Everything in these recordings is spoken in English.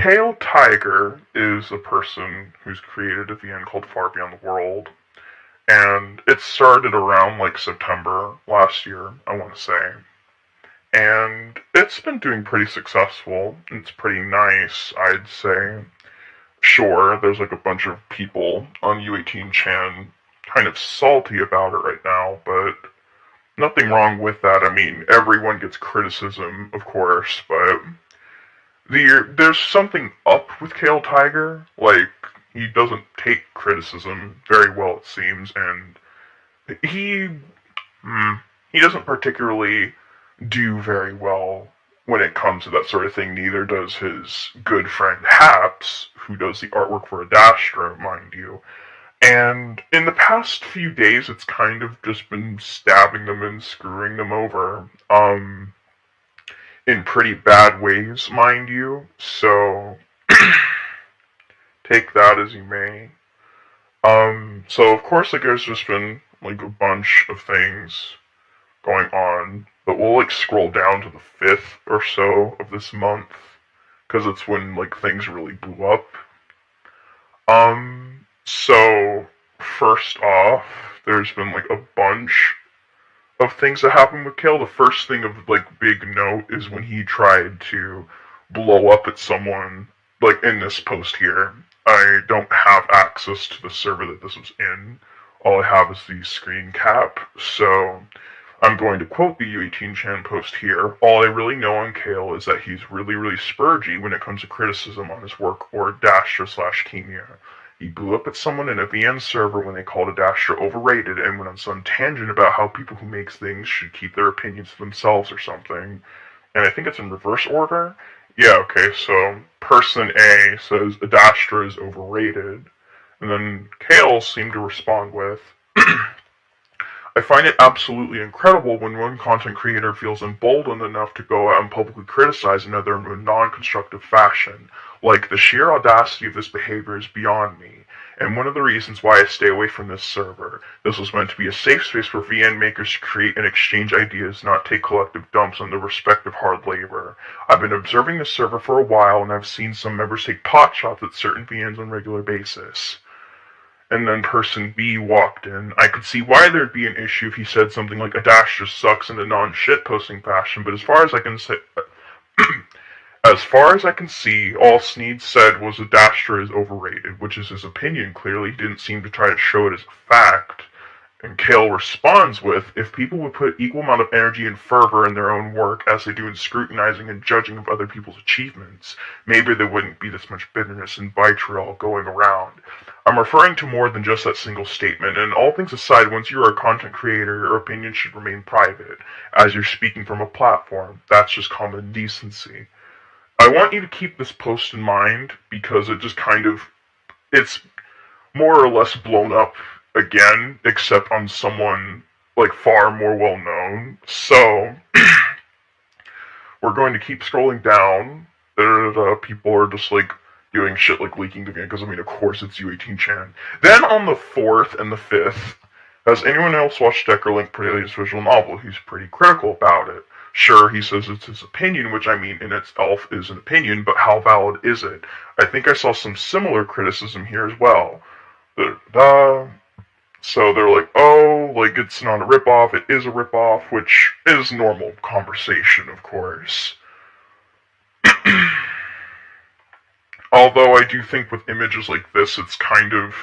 Kael Tiger is a person who's created a VN called Far Beyond the World, and it started around like September last year, I want to say. And it's been doing pretty successful. It's pretty nice, I'd say. Sure, there's like a bunch of people on U18 Chan kind of salty about it right now, but nothing wrong with that. I mean, everyone gets criticism, of course, but there's something up with Kale Tiger. Like, he doesn't take criticism very well, it seems, and he he doesn't particularly do very well when it comes to that sort of thing. Neither does his good friend HAPS, who does the artwork for Adastra, mind you. And in the past few days, it's kind of just been stabbing them and screwing them over, in pretty bad ways, mind you. So, take that as you may. So of course, like, there's just been, like, a bunch of things going on, but we'll, like, scroll down to the 5th or so of this month, because it's when, like, things really blew up. So, first off, there's been, like, a bunch of things that happened with Kael. The first thing of, like, big note is when he tried to blow up at someone, like, in this post here. I don't have access to the server that this was in. All I have is the screen cap, so I'm going to quote the U18chan post here. All I really know on Kael is that he's really, really spurgy when it comes to criticism on his work or Dasher/Kemia. He blew up at someone in a VN server when they called Adastra overrated and went on some tangent about how people who make things should keep their opinions to themselves or something. And I think it's in reverse order. Yeah, okay, so person A says Adastra is overrated. And then Kael seemed to respond with, I find it absolutely incredible when one content creator feels emboldened enough to go out and publicly criticize another in a non-constructive fashion. Like, the sheer audacity of this behavior is beyond me, and one of the reasons why I stay away from this server. This was meant to be a safe space for VN makers to create and exchange ideas, not take collective dumps on their respective hard labor. I've been observing this server for a while, and I've seen some members take potshots at certain VNs on a regular basis. And then person B walked in. I could see why there'd be an issue if he said something like Adastra sucks in a non-shit-posting fashion, but as far as I can say, as far as I can see, all Sneed said was Adastra is overrated, which is his opinion. Clearly, he didn't seem to try to show it as a fact. And Kael responds with, if people would put equal amount of energy and fervor in their own work as they do in scrutinizing and judging of other people's achievements, maybe there wouldn't be this much bitterness and vitriol going around. I'm referring to more than just that single statement, and all things aside, once you are a content creator, your opinion should remain private, as you're speaking from a platform. That's just common decency. I want you to keep this post in mind, because it just kind of, it's more or less blown up again, except on someone, like, far more well known. So, we're going to keep scrolling down. People are just, like, doing shit like leaking the game, because, I mean, of course it's U18chan. Then on the 4th and the 5th, has anyone else watched Deckerlink Pretty's visual novel? He's pretty critical about it. Sure, he says it's his opinion, which, I mean, in itself is an opinion, but how valid is it? I think I saw some similar criticism here as well. So they're like, oh, like, it's not a ripoff, it is a ripoff, which is normal conversation, of course. Although I do think with images like this, it's kind of,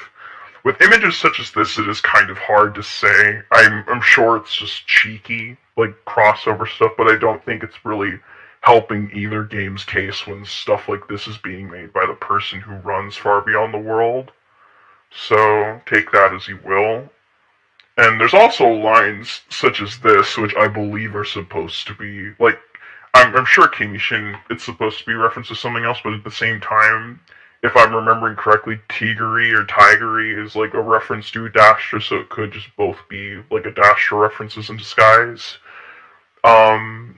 with images such as this, it is kind of hard to say. I'm sure it's just cheeky, like crossover stuff, but I don't think it's really helping either game's case when stuff like this is being made by the person who runs Far Beyond the World. So, take that as you will. And there's also lines such as this, which I believe are supposed to be, like, I'm sure Kimishin, it's supposed to be a reference to something else, but at the same time, if I'm remembering correctly, Tiggery or Tigery is, like, a reference to Adastra, so it could just both be, like, Adastra references in disguise.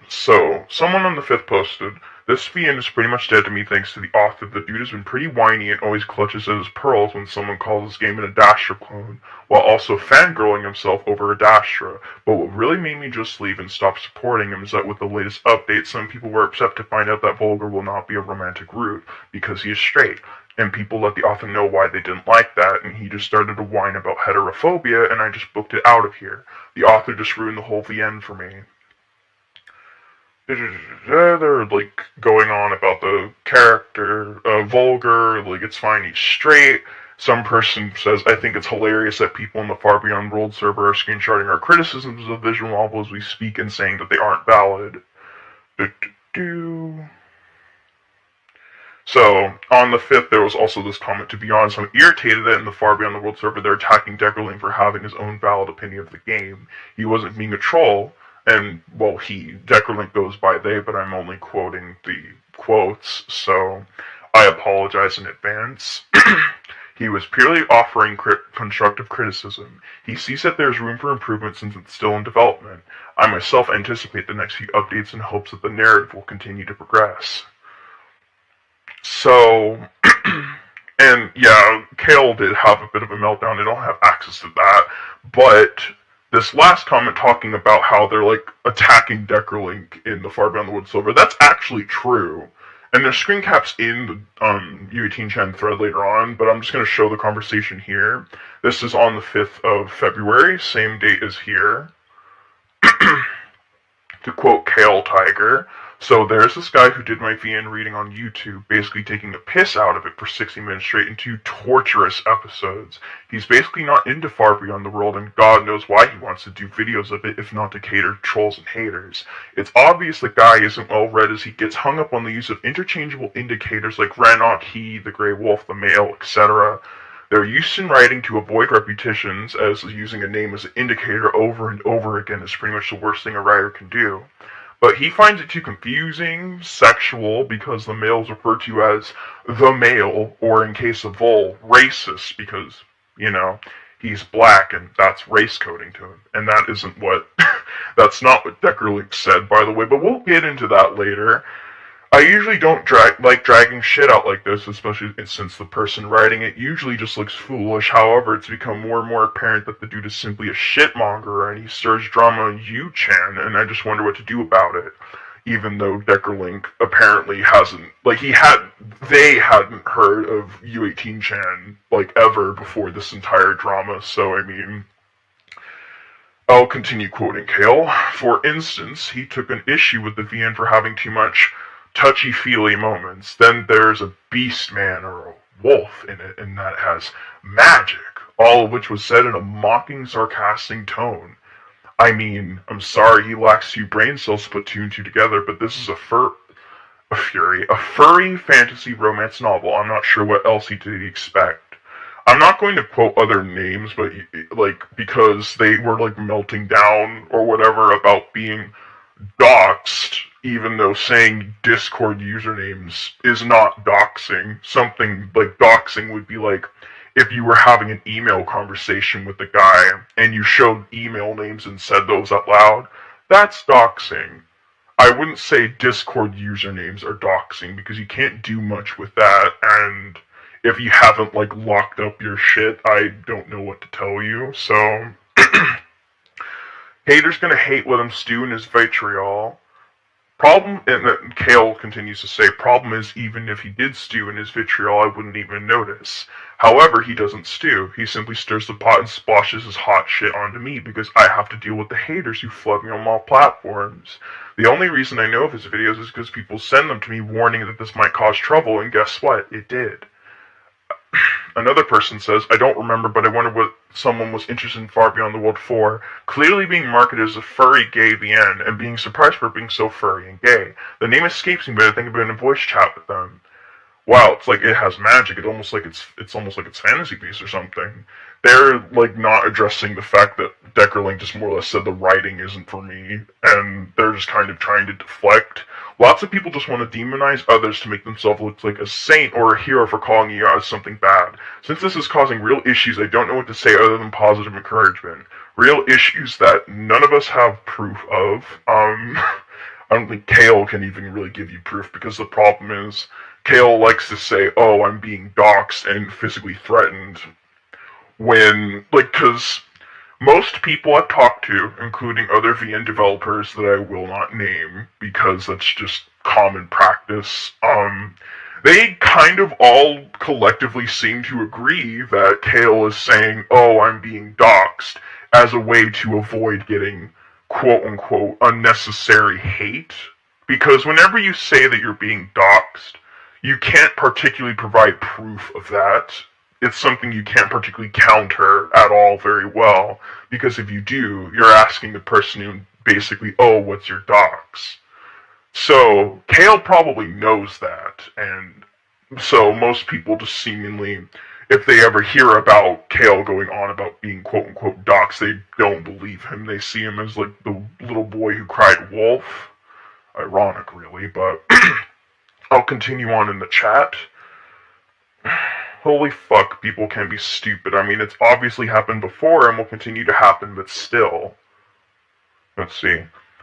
So, someone on the 5th posted, This VN is pretty much dead to me thanks to the author. The dude has been pretty whiny and always clutches at his pearls when someone calls his game an Adastra clone, while also fangirling himself over Adastra. But what really made me just leave and stop supporting him is that with the latest update, some people were upset to find out that Vulgar will not be a romantic root, because he is straight. And people let the author know why they didn't like that, and he just started to whine about heterophobia, and I just booked it out of here. The author just ruined the whole VN for me. They're like going on about the character, Vulgar, like it's fine, he's straight. Some person says, I think it's hilarious that people in the Far Beyond World server are screenshotting our criticisms of visual novels as we speak and saying that they aren't valid. So, on the 5th, there was also this comment. To be honest, I'm irritated that in the Far Beyond the World server, they're attacking Deckerling for having his own valid opinion of the game. He wasn't being a troll, and, well, Deckerling goes by they, but I'm only quoting the quotes, so I apologize in advance. He was purely offering constructive criticism. He sees that there's room for improvement since it's still in development. I myself anticipate the next few updates in hopes that the narrative will continue to progress. So, and yeah, Kael did have a bit of a meltdown. I don't have access to that, but this last comment talking about how they're like attacking Deckerlink in the Far Beyond the Woods server, that's actually true. And there's screen caps in the U18Chan thread later on, but I'm just going to show the conversation here. This is on the 5th of February, same date as here. To quote Kael Tiger, so there's this guy who did my VN reading on YouTube, basically taking a piss out of it for 60 minutes straight in 2 torturous episodes. He's basically not into Far Beyond the World, and God knows why he wants to do videos of it, if not to cater to trolls and haters. It's obvious the guy isn't well read as he gets hung up on the use of interchangeable indicators like Rannoch, he, the Grey Wolf, the male, etc. They're used in writing to avoid repetitions, as using a name as an indicator over and over again is pretty much the worst thing a writer can do. But he finds it too confusing, sexual, because the male is referred to as the male, or in case of Vol, racist, because, you know, he's black and that's race coding to him. And that isn't what, that's not what Deckerlink said, by the way, but we'll get into that later. I usually don't like dragging shit out like this, especially since the person writing it usually just looks foolish. However, it's become more and more apparent that the dude is simply a shitmonger and he stirs drama on U-Chan, and I just wonder what to do about it. Even though Deckerlink apparently hasn't, like they hadn't heard of U18Chan, like, ever before this entire drama, so I mean, I'll continue quoting Kael. For instance, he took an issue with the VN for having too much touchy-feely moments. Then there's a beast man or a wolf in it, and that has magic, all of which was said in a mocking, sarcastic tone. I mean, I'm sorry he lacks 2 brain cells to put 2 and 2 together, but this is a furry fantasy romance novel. I'm not sure what else he did expect. I'm not going to quote other names, but like, because they were like melting down or whatever about being doxed, even though saying Discord usernames is not doxing. Something like doxing would be like if you were having an email conversation with a guy and you showed email names and said those out loud. That's doxing. I wouldn't say Discord usernames are doxing because you can't do much with that, and if you haven't like locked up your shit, I don't know what to tell you. So haters gonna hate let him stew in his vitriol. Problem, and Kael continues to say, problem is, even if he did stew in his vitriol, I wouldn't even notice. However, he doesn't stew. He simply stirs the pot and splashes his hot shit onto me because I have to deal with the haters who flood me on all platforms. The only reason I know of his videos is because people send them to me warning that this might cause trouble, and guess what? It did. Another person says, I don't remember, but I wonder what someone was interested in Far Beyond the World for. Clearly being marketed as a furry gay VN, and being surprised for being so furry and gay. The name escapes me, but I think I've been in a voice chat with them. Wow, it's like it has magic. It's almost like it's fantasy based or something. They're like not addressing the fact that Deckerling just more or less said the writing isn't for me, and they're just kind of trying to deflect. Lots of people just want to demonize others to make themselves look like a saint or a hero for calling you out as something bad. Since this is causing real issues, I don't know what to say other than positive encouragement. Real issues that none of us have proof of. I don't think Kael can even really give you proof, because the problem is Kael likes to say, oh, I'm being doxxed and physically threatened, when, like, because most people I've talked to, including other VN developers that I will not name because that's just common practice, they kind of all collectively seem to agree that Kael is saying, oh, I'm being doxxed, as a way to avoid getting quote-unquote unnecessary hate. Because whenever you say that you're being doxxed, you can't particularly provide proof of that. It's something you can't particularly counter at all very well, because if you do, you're asking the person who basically, oh, what's your dox? So, Kael probably knows that, and so most people just seemingly, if they ever hear about Kael going on about being quote-unquote doxxed, they don't believe him. They see him as like the little boy who cried wolf. Ironic, really, but I'll continue on in the chat. Holy fuck, people can be stupid. I mean, it's obviously happened before and will continue to happen, but still. Let's see.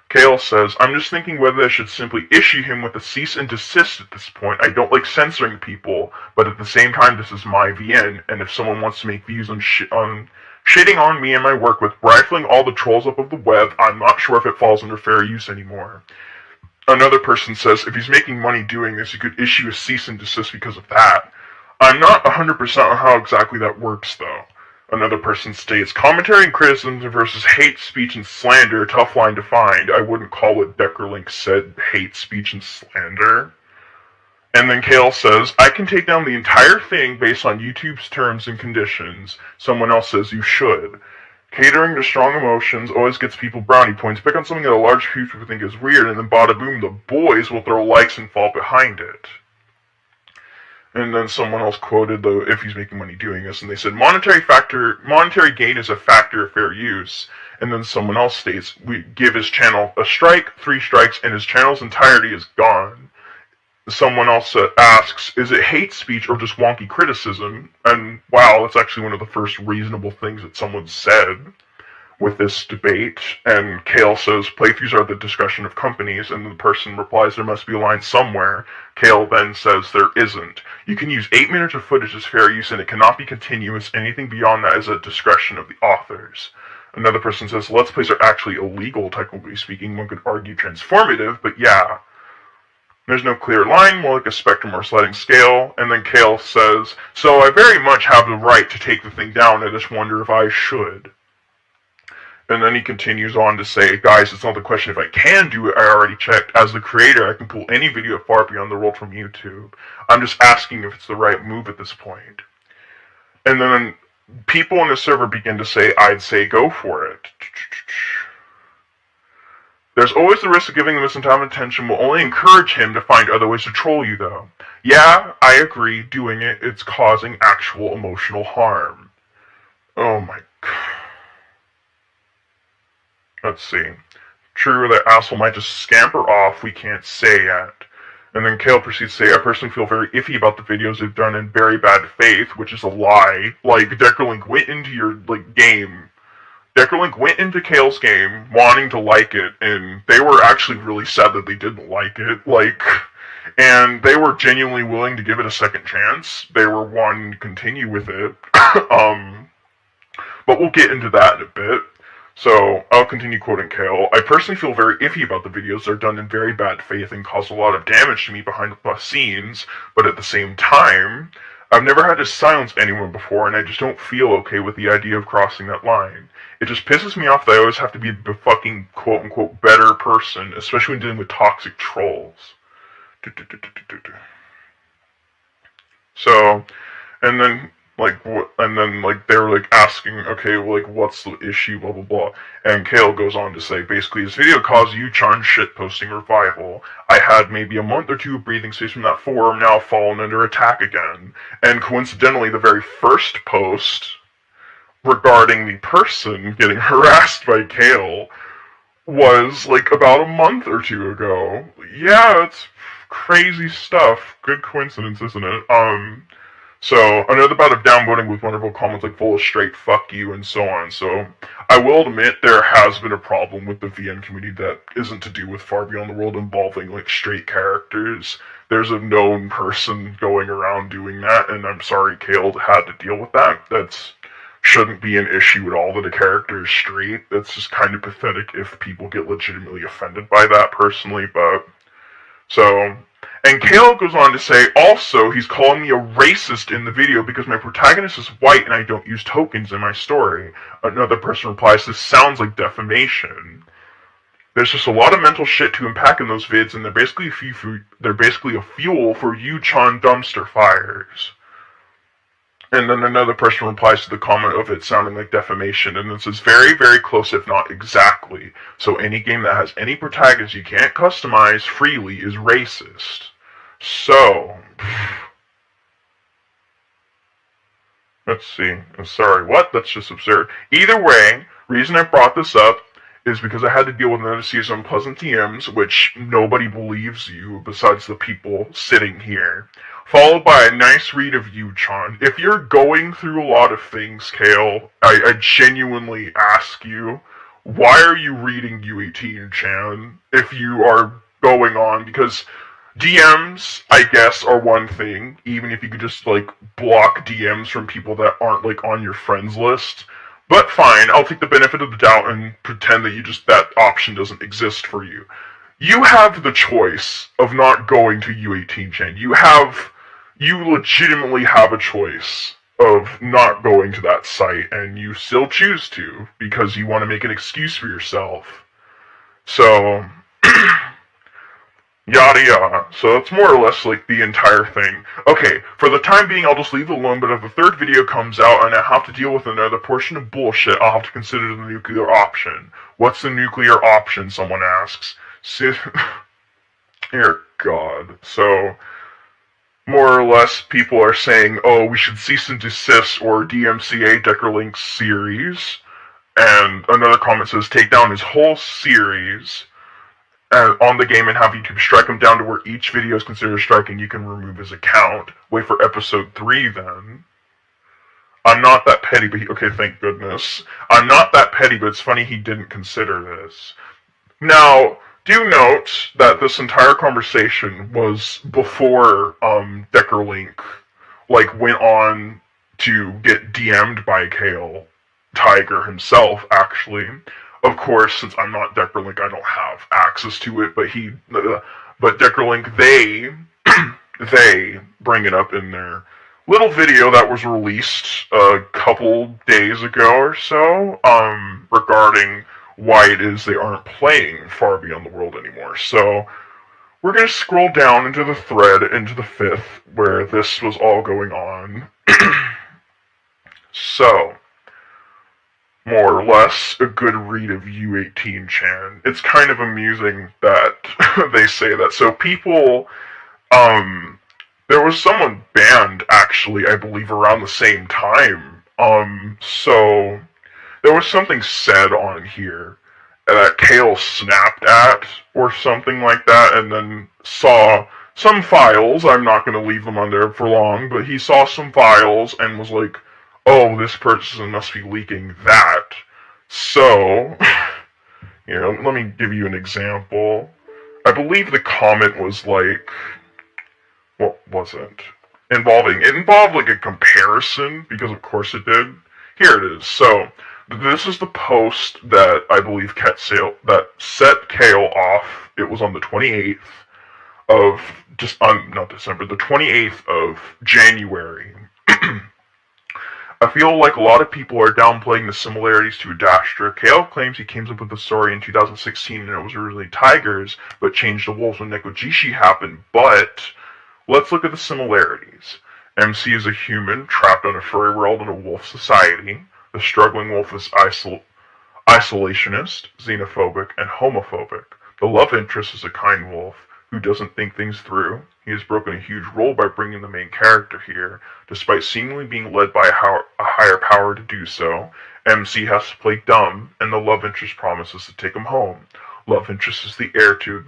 Kael says, I'm just thinking whether I should simply issue him with a cease and desist at this point. I don't like censoring people, but at the same time, this is my VN, and if someone wants to make views on shitting on me and my work with rifling all the trolls up of the web, I'm not sure if it falls under fair use anymore. Another person says, if he's making money doing this, he could issue a cease and desist because of that. I'm not 100% on how exactly that works, though. Another person states, commentary and criticism versus hate speech and slander, tough line to find. I wouldn't call what Deckerlink said hate speech and slander. And then Kael says, I can take down the entire thing based on YouTube's terms and conditions. Someone else says you should. Catering to strong emotions always gets people brownie points. Pick on something that a large few people think is weird, and then bada boom, the boys will throw likes and fall behind it. And then someone else quoted, though, if he's making money doing this, and they said, monetary gain is a factor of fair use. And then someone else states, we give his channel a strike, 3 strikes, and his channel's entirety is gone. Someone else asks, is it hate speech or just wonky criticism? And wow, that's actually one of the first reasonable things that someone said with this debate. And Kael says, playthroughs are the discretion of companies, and the person replies, there must be a line somewhere. Kael then says, there isn't. You can use 8 minutes of footage as fair use, and it cannot be continuous. Anything beyond that is at discretion of the authors. Another person says, Let's Plays are actually illegal, technically speaking. One could argue transformative, but yeah. There's no clear line, more like a spectrum or sliding scale. And then Kael says, so I very much have the right to take the thing down, I just wonder if I should. And then he continues on to say, guys, it's not the question if I can do it, I already checked. As the creator, I can pull any video far beyond the world from YouTube. I'm just asking if it's the right move at this point. And then people on the server begin to say, I'd say go for it. There's always the risk of giving him this amount of attention will only encourage him to find other ways to troll you, though. Yeah, I agree, doing it, it's causing actual emotional harm. Oh my god. Let's see. True, that asshole might just scamper off, we can't say yet. And then Kael proceeds to say, I personally feel very iffy about the videos they've done in very bad faith, which is a lie. Like, Deckerlink went into your, game. Deckerlink went into Kael's game wanting to like it, and they were actually really sad that they didn't like it. And they were genuinely willing to give it a second chance. They were wanting to continue with it. But we'll get into that in a bit. So, I'll continue quoting Kael. I personally feel very iffy about the videos. They're done in very bad faith and cause a lot of damage to me behind the scenes, but at the same time, I've never had to silence anyone before, and I just don't feel okay with the idea of crossing that line. It just pisses me off that I always have to be the fucking quote-unquote better person, especially when dealing with toxic trolls. So, and then they were asking, okay, well, what's the issue, blah blah blah. And Kael goes on to say, basically, this video caused U-Charn shitposting revival. I had maybe a month or two of breathing space from that forum, now fallen under attack again. And coincidentally, the very first post regarding the person getting harassed by Kael was about a month or two ago. Yeah, it's crazy stuff. Good coincidence, isn't it? So another bout of downvoting with wonderful comments like full of straight fuck you and so on. So I will admit there has been a problem with the VN community that isn't to do with Far Beyond the World involving like straight characters. There's a known person going around doing that, and I'm sorry Kael had to deal with that. That's shouldn't be an issue at all that a character is straight. That's just kind of pathetic if people get legitimately offended by that personally, but so, and Kael goes on to say, also, he's calling me a racist in the video because my protagonist is white and I don't use tokens in my story. Another person replies, this sounds like defamation. There's just a lot of mental shit to unpack in those vids, and they're basically a fuel for Yuchon dumpster fires. And then another person replies to the comment of it sounding like defamation, and this is very, very close, if not exactly. So any game that has any protagonist you can't customize freely is racist. So, let's see. Sorry, what? That's just absurd. Either way, reason I brought this up is because I had to deal with another series of unpleasant DMs, which nobody believes you besides the people sitting here. Followed by a nice read of Yuchon. If you're going through a lot of things, Kael, I genuinely ask you, why are you reading U18-chan if you are going on? Because DMs, I guess, are one thing, even if you could just, like, block DMs from people that aren't, like, on your friends list. But fine, I'll take the benefit of the doubt and pretend that that option doesn't exist for you. You have the choice of not going to U18-chan. You legitimately have a choice of not going to that site, and you still choose to, because you want to make an excuse for yourself. So, yada yada. So that's more or less like the entire thing. Okay, for the time being I'll just leave it alone, but if the third video comes out and I have to deal with another portion of bullshit, I'll have to consider the nuclear option. What's the nuclear option, someone asks. Dear God. So, more or less, people are saying, oh, we should cease and desist or DMCA Deckerlink's series. And another comment says, take down his whole series on the game and have YouTube strike him down to where each video is considered striking. You can remove his account. Wait for episode 3 then. I'm not that petty, but okay, thank goodness. I'm not that petty, but it's funny he didn't consider this. Now, do note that this entire conversation was before Deckerlink went on to get DM'd by Kael Tiger himself, actually. Of course, since I'm not Deckerlink, I don't have access to it, but Deckerlink, they bring it up in their little video that was released a couple days ago or so, regarding why it is they aren't playing Far Beyond the World anymore. So, we're going to scroll down into the thread, into the 5th, where this was all going on. So, more or less, a good read of U18-chan. It's kind of amusing that they say that. So people, there was someone banned, actually, I believe, around the same time. So there was something said on here that Kael snapped at, or something like that, and then saw some files. I'm not going to leave them on there for long, but he saw some files and was like, oh, this person must be leaking that. So, let me give you an example. I believe the comment was like, what was it? It involved like a comparison, because of course it did. Here it is. So, this is the post that I believe that set Kael off. It was on the 28th of, not December, the 28th of January. I feel like a lot of people are downplaying the similarities to Adastra. Kael claims he came up with the story in 2016 and it was originally tigers, but changed to wolves when Nekojishi happened. But let's look at the similarities. MC is a human trapped on a furry world in a wolf society. The struggling wolf is isolationist, xenophobic, and homophobic. The love interest is a kind wolf who doesn't think things through. He has broken a huge role by bringing the main character here, despite seemingly being led by a higher power to do so. MC has to play dumb, and the love interest promises to take him home. Love interest is the heir to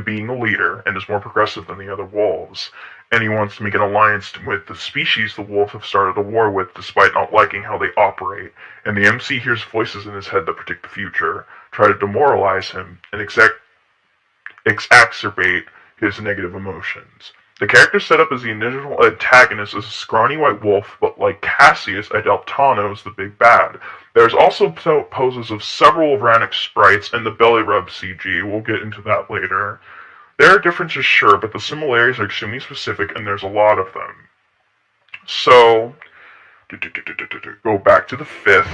being a leader, and is more progressive than the other wolves. and he wants to make an alliance with the species the wolf have started a war with, despite not liking how they operate. And the MC hears voices in his head that predict the future, try to demoralize him, and exacerbate his negative emotions. The character set up as the initial antagonist is a scrawny white wolf, but like Cassius, Adeltano is the big bad. There's also poses of several Vranic sprites and the belly rub CG. We'll get into that later. There are differences, sure, but the similarities are extremely specific, and there's a lot of them. So, go back to the 5th.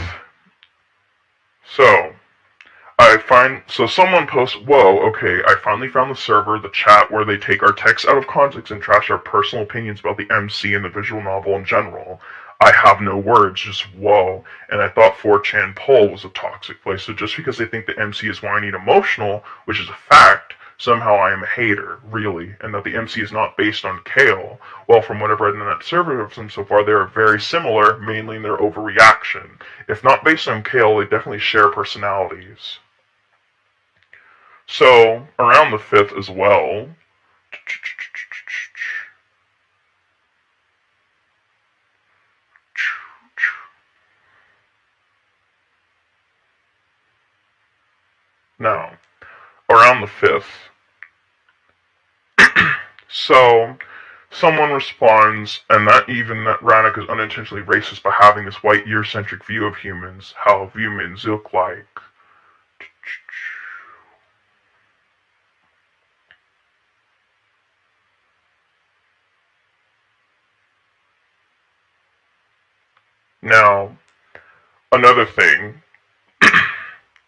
So someone posts, whoa, okay, I finally found the server, the chat, where they take our text out of context and trash our personal opinions about the MC and the visual novel in general. I have no words, just whoa. And I thought 4chan poll was a toxic place, so just because they think the MC is whiny and emotional, which is a fact, somehow I am a hater, really, and that the MC is not based on Kael. Well, from what I've read in that server of them so far, they are very similar, mainly in their overreaction. If not based on Kael, they definitely share personalities. So, around the 5th as well, now, around the 5th, so someone responds, and that Rannoch is unintentionally racist by having this white Eurocentric view of humans, how humans look like. Now, another thing,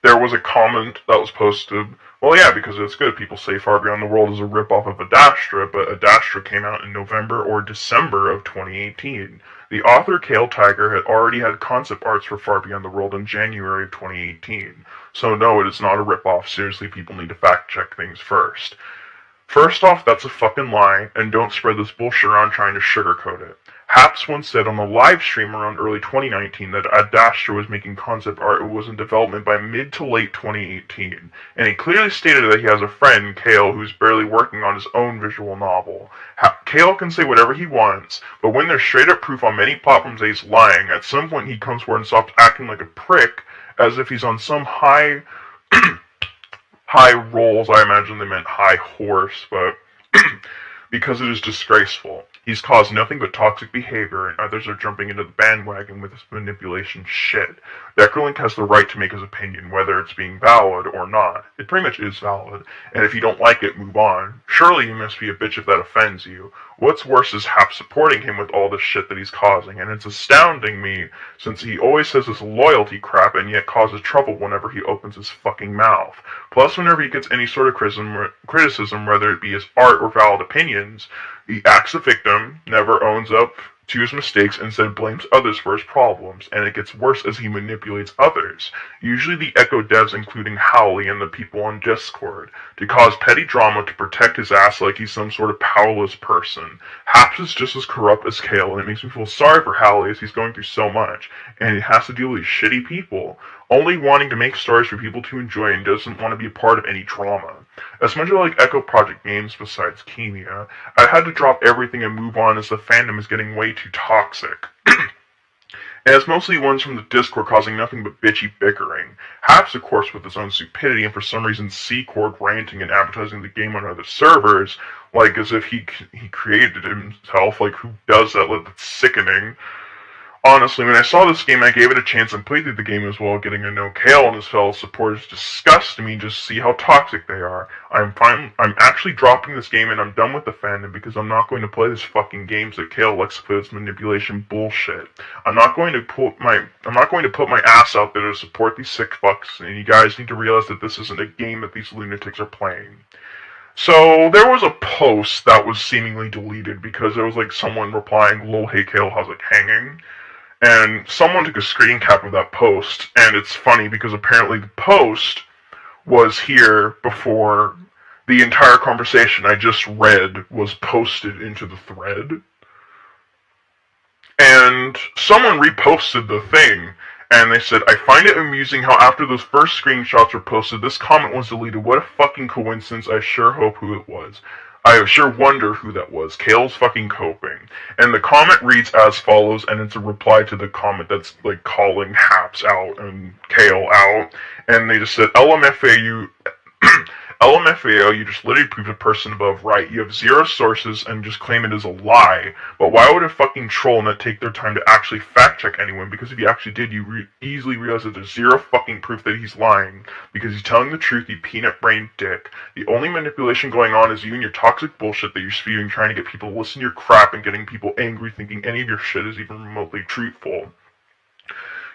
there was a comment that was posted, well, yeah, because it's good. People say Far Beyond the World is a ripoff of Adastra, but Adastra came out in November or December of 2018. The author, Kael Tiger, had already had concept arts for Far Beyond the World in January of 2018. So no, it is not a ripoff. Seriously, people need to fact check things first. First off, that's a fucking lie, and don't spread this bullshit around trying to sugarcoat it. HAPS once said on a live stream around early 2019 that Adastra was making concept art and was in development by mid to late 2018, and he clearly stated that he has a friend, Kael, who's barely working on his own visual novel. Kael can say whatever he wants, but when there's straight up proof on many platforms that he's lying, at some point he comes forward and stops acting like a prick, as if he's on some high rolls. I imagine they meant high horse, but because it is disgraceful. He's caused nothing but toxic behavior, and others are jumping into the bandwagon with this manipulation shit. Decrelink has the right to make his opinion, whether it's being valid or not. It pretty much is valid, and if you don't like it, move on. Surely you must be a bitch if that offends you. What's worse is HAPS supporting him with all this shit that he's causing, and it's astounding me, since he always says this loyalty crap and yet causes trouble whenever he opens his fucking mouth. Plus, whenever he gets any sort of criticism, whether it be his art or valid opinions, he acts a victim, never owns up to his mistakes, instead blames others for his problems, and it gets worse as he manipulates others, usually the Echo devs including Howley and the people on Discord, to cause petty drama to protect his ass like he's some sort of powerless person. HAPS is just as corrupt as Kael, and it makes me feel sorry for Howley as he's going through so much, and he has to deal with these shitty people, only wanting to make stories for people to enjoy and doesn't want to be a part of any drama. As much as I like Echo Project games besides Kemia, I had to drop everything and move on as the fandom is getting way too toxic. And it's mostly ones from the Discord causing nothing but bitchy bickering. HAPS, of course, with his own stupidity, and for some reason C-Cord ranting and advertising the game on other servers, like as if he created it himself. Like, who does that? Like, that's sickening. Honestly, when I saw this game, I gave it a chance and played through the game as well. Getting to know Kael and his fellow supporters disgusts me just to see how toxic they are. I'm actually dropping this game and I'm done with the fandom because I'm not going to play this fucking games that Kael likes to play this manipulation bullshit. I'm not going to put my ass out there to support these sick fucks, and you guys need to realize that this isn't a game that these lunatics are playing. So, there was a post that was seemingly deleted because there was like someone replying, lol, hey Kael, how's it hanging? And someone took a screen cap of that post, and it's funny because apparently the post was here before the entire conversation I just read was posted into the thread. And someone reposted the thing, and they said, I find it amusing how after those first screenshots were posted, this comment was deleted. What a fucking coincidence. I sure hope who it was. I sure wonder who that was. Kael's fucking coping. And the comment reads as follows, and it's a reply to the comment that's like calling HAPS out and Kael out. And they just said, LMFAU, LMFAO, you just literally proved a person above right. You have zero sources and just claim it is a lie. But why would a fucking troll not take their time to actually fact check anyone? Because if you actually did, you easily realize that there's zero fucking proof that he's lying. Because he's telling the truth, you peanut-brained dick. The only manipulation going on is you and your toxic bullshit that you're spewing, trying to get people to listen to your crap and getting people angry thinking any of your shit is even remotely truthful.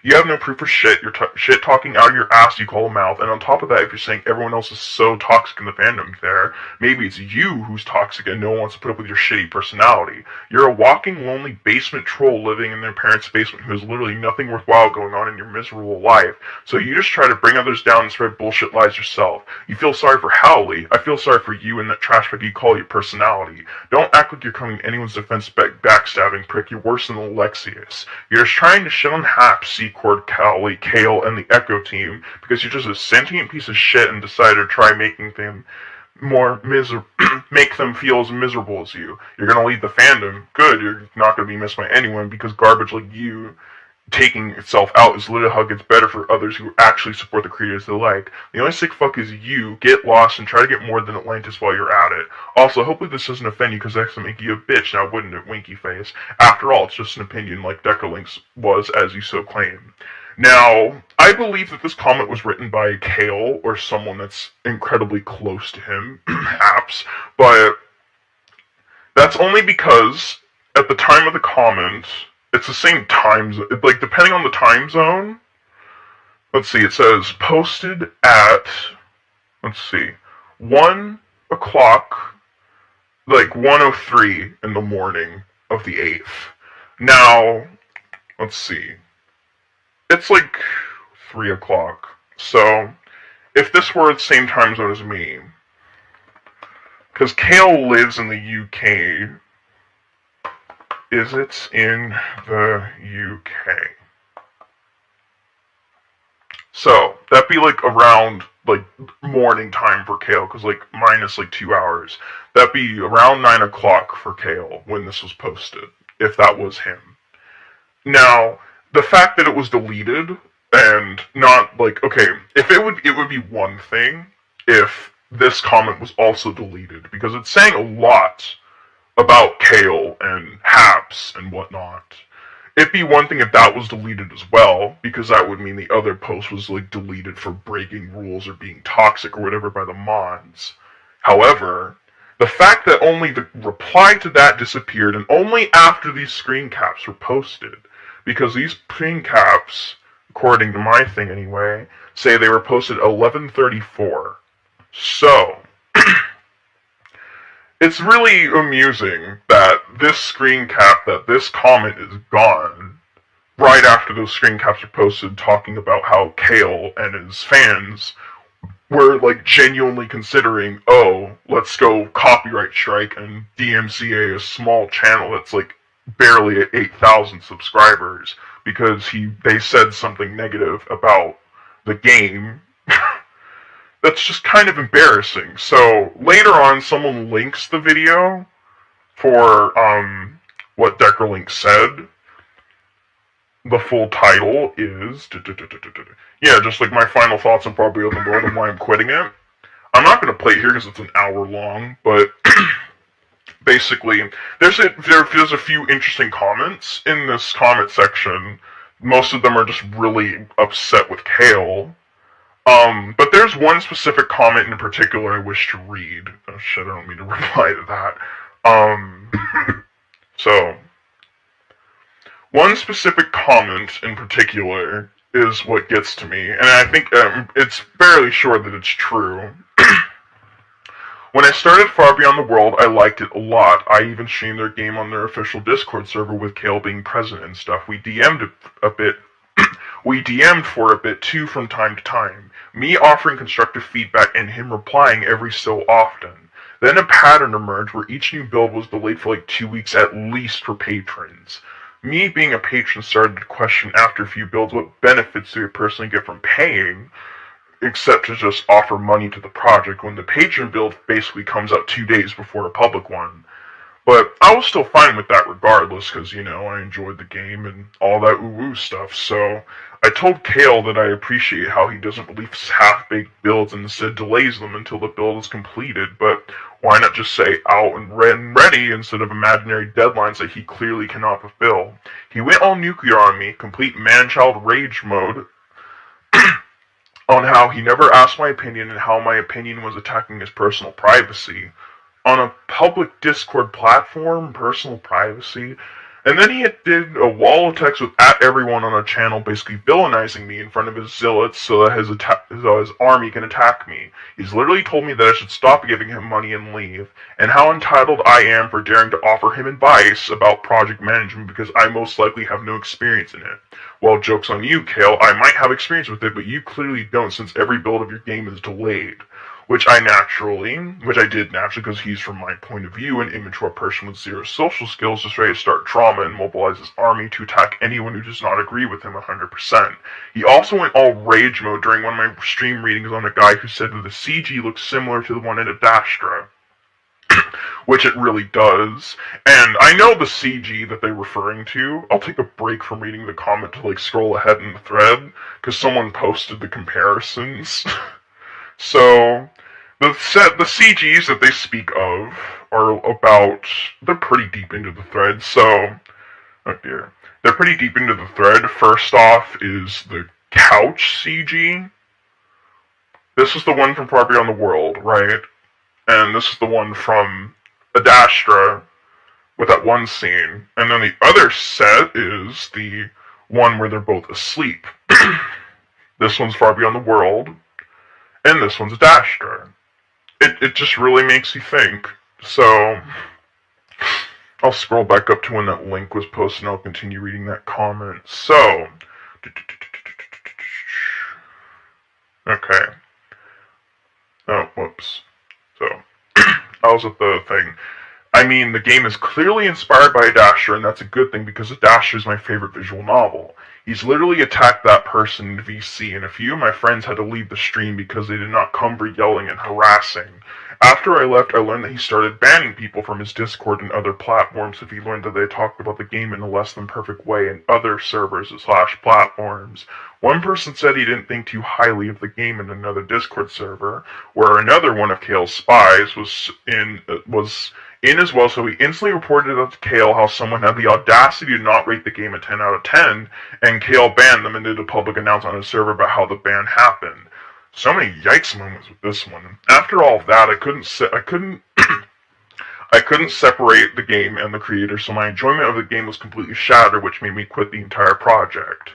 You have no proof for shit. You're shit talking out of your ass, you call a mouth. And on top of that, if you're saying everyone else is so toxic in the fandom there, maybe it's you who's toxic and no one wants to put up with your shitty personality. You're a walking, lonely basement troll living in their parents' basement who has literally nothing worthwhile going on in your miserable life. So you just try to bring others down and spread bullshit lies yourself. You feel sorry for Howley. I feel sorry for you and that trash bag you call your personality. Don't act like you're coming to anyone's defense backstabbing prick. You're worse than Alexius. You're just trying to shit on HAPS, Secord, Kael, and the Echo team because you're just a sentient piece of shit and decided to try making them more make them feel as miserable as you. You're gonna lead the fandom. Good, you're not gonna be missed by anyone because garbage like you taking itself out is literally how it gets better for others who actually support the creators they like. The only sick fuck is you. Get lost and try to get more than Atlantis while you're at it. Also, hopefully this doesn't offend you because that's gonna make you a bitch, now wouldn't it, winky face? After all, it's just an opinion like Decalink's was, as you so claim. Now, I believe that this comment was written by Kael or someone that's incredibly close to him, perhaps, but that's only because at the time of the comment, it's the same time zone, like depending on the time zone. Let's see, it says posted at, let's see, 1 o'clock, like 1:03 in the morning of the 8th. Now, let's see, it's like 3 o'clock. So, if this were the same time zone as me, because Kael lives in the UK, is it in the UK? So, that'd be like around, like, morning time for Kael, because, like, minus, like, 2 hours. That'd be around 9 o'clock for Kael when this was posted, if that was him. Now, the fact that it was deleted, and not, like, okay, if it would be one thing if this comment was also deleted, because it's saying a lot about Kael and HAPS and whatnot. It'd be one thing if that was deleted as well, because that would mean the other post was like deleted for breaking rules or being toxic or whatever by the mods. However, the fact that only the reply to that disappeared and only after these screen caps were posted, because these screen caps, according to my thing anyway, say they were posted 11:34. So, it's really amusing that this screen cap, that this comment is gone right after those screen caps are posted talking about how Kael and his fans were like genuinely considering, oh, let's go copyright strike and DMCA a small channel that's like barely at 8,000 subscribers because they said something negative about the game. That's just kind of embarrassing. So later on, someone links the video for what Deckerlink said. The full title is yeah, just like my final thoughts on Probably Open World and why I'm quitting it. I'm not going to play it here because it's an hour long, but basically, there's a few interesting comments in this comment section. Most of them are just really upset with Kael. But there's one specific comment in particular I wish to read. Oh shit, I don't mean to reply to that. So, one specific comment in particular is what gets to me, and I think it's fairly sure that it's true. When I started Far Beyond the World, I liked it a lot. I even streamed their game on their official Discord server with Kael being present and stuff. We DM'd a bit. We DM'd for a bit too from time to time. Me offering constructive feedback and him replying every so often. Then a pattern emerged where each new build was delayed for like 2 weeks at least for patrons. Me being a patron started to question after a few builds what benefits do you personally get from paying. except to just offer money to the project when the patron build basically comes out 2 days before the public one. But I was still fine with that regardless, because, I enjoyed the game and all that woo-woo stuff, so I told Kael that I appreciate how he doesn't release half-baked builds and instead delays them until the build is completed, but why not just say out and ready instead of imaginary deadlines that he clearly cannot fulfill? He went all nuclear on me, complete man-child rage mode, on how he never asked my opinion and how my opinion was attacking his personal privacy. On a public Discord platform, personal privacy. And then he did a wall of text with at everyone on a channel basically villainizing me in front of his zealots so that his army can attack me. He's literally told me that I should stop giving him money and leave, and how entitled I am for daring to offer him advice about project management because I most likely have no experience in it. Well, joke's on you, Kael, I might have experience with it, but you clearly don't since every build of your game is delayed. Which I did naturally, because he's, from my point of view, an immature person with zero social skills just ready to start drama and mobilize his army to attack anyone who does not agree with him 100%. He also went all rage mode during one of my stream readings on a guy who said that the CG looks similar to the one in Adastra. Which it really does. And I know the CG that they're referring to. I'll take a break from reading the comment to scroll ahead in the thread, because someone posted the comparisons. So, the CGs that they speak of they're pretty deep into the thread, so, oh dear. They're pretty deep into the thread. First off is the couch CG. This is the one from Far Beyond the World, right? And this is the one from Adastra, with that one scene. And then the other set is the one where they're both asleep. This one's Far Beyond the World. And this one's Adastra. It just really makes you think. So, I'll scroll back up to when that link was posted and I'll continue reading that comment. So, okay. Oh, whoops. So, I was at the thing. I mean, the game is clearly inspired by Adastra, and that's a good thing because Adastra is my favorite visual novel. He's literally attacked that person in VC, and a few of my friends had to leave the stream because they did not come for yelling and harassing. After I left, I learned that he started banning people from his Discord and other platforms if he learned that they talked about the game in a less than perfect way in other servers / platforms. One person said he didn't think too highly of the game in another Discord server, where another one of Kael's spies was in as well, so he instantly reported it to Kael how someone had the audacity to not rate the game a 10 out of 10, and Kael banned them and did a public announcement on his server about how the ban happened. So many yikes moments with this one. After all of that, I couldn't separate the game and the creator, so my enjoyment of the game was completely shattered, which made me quit the entire project.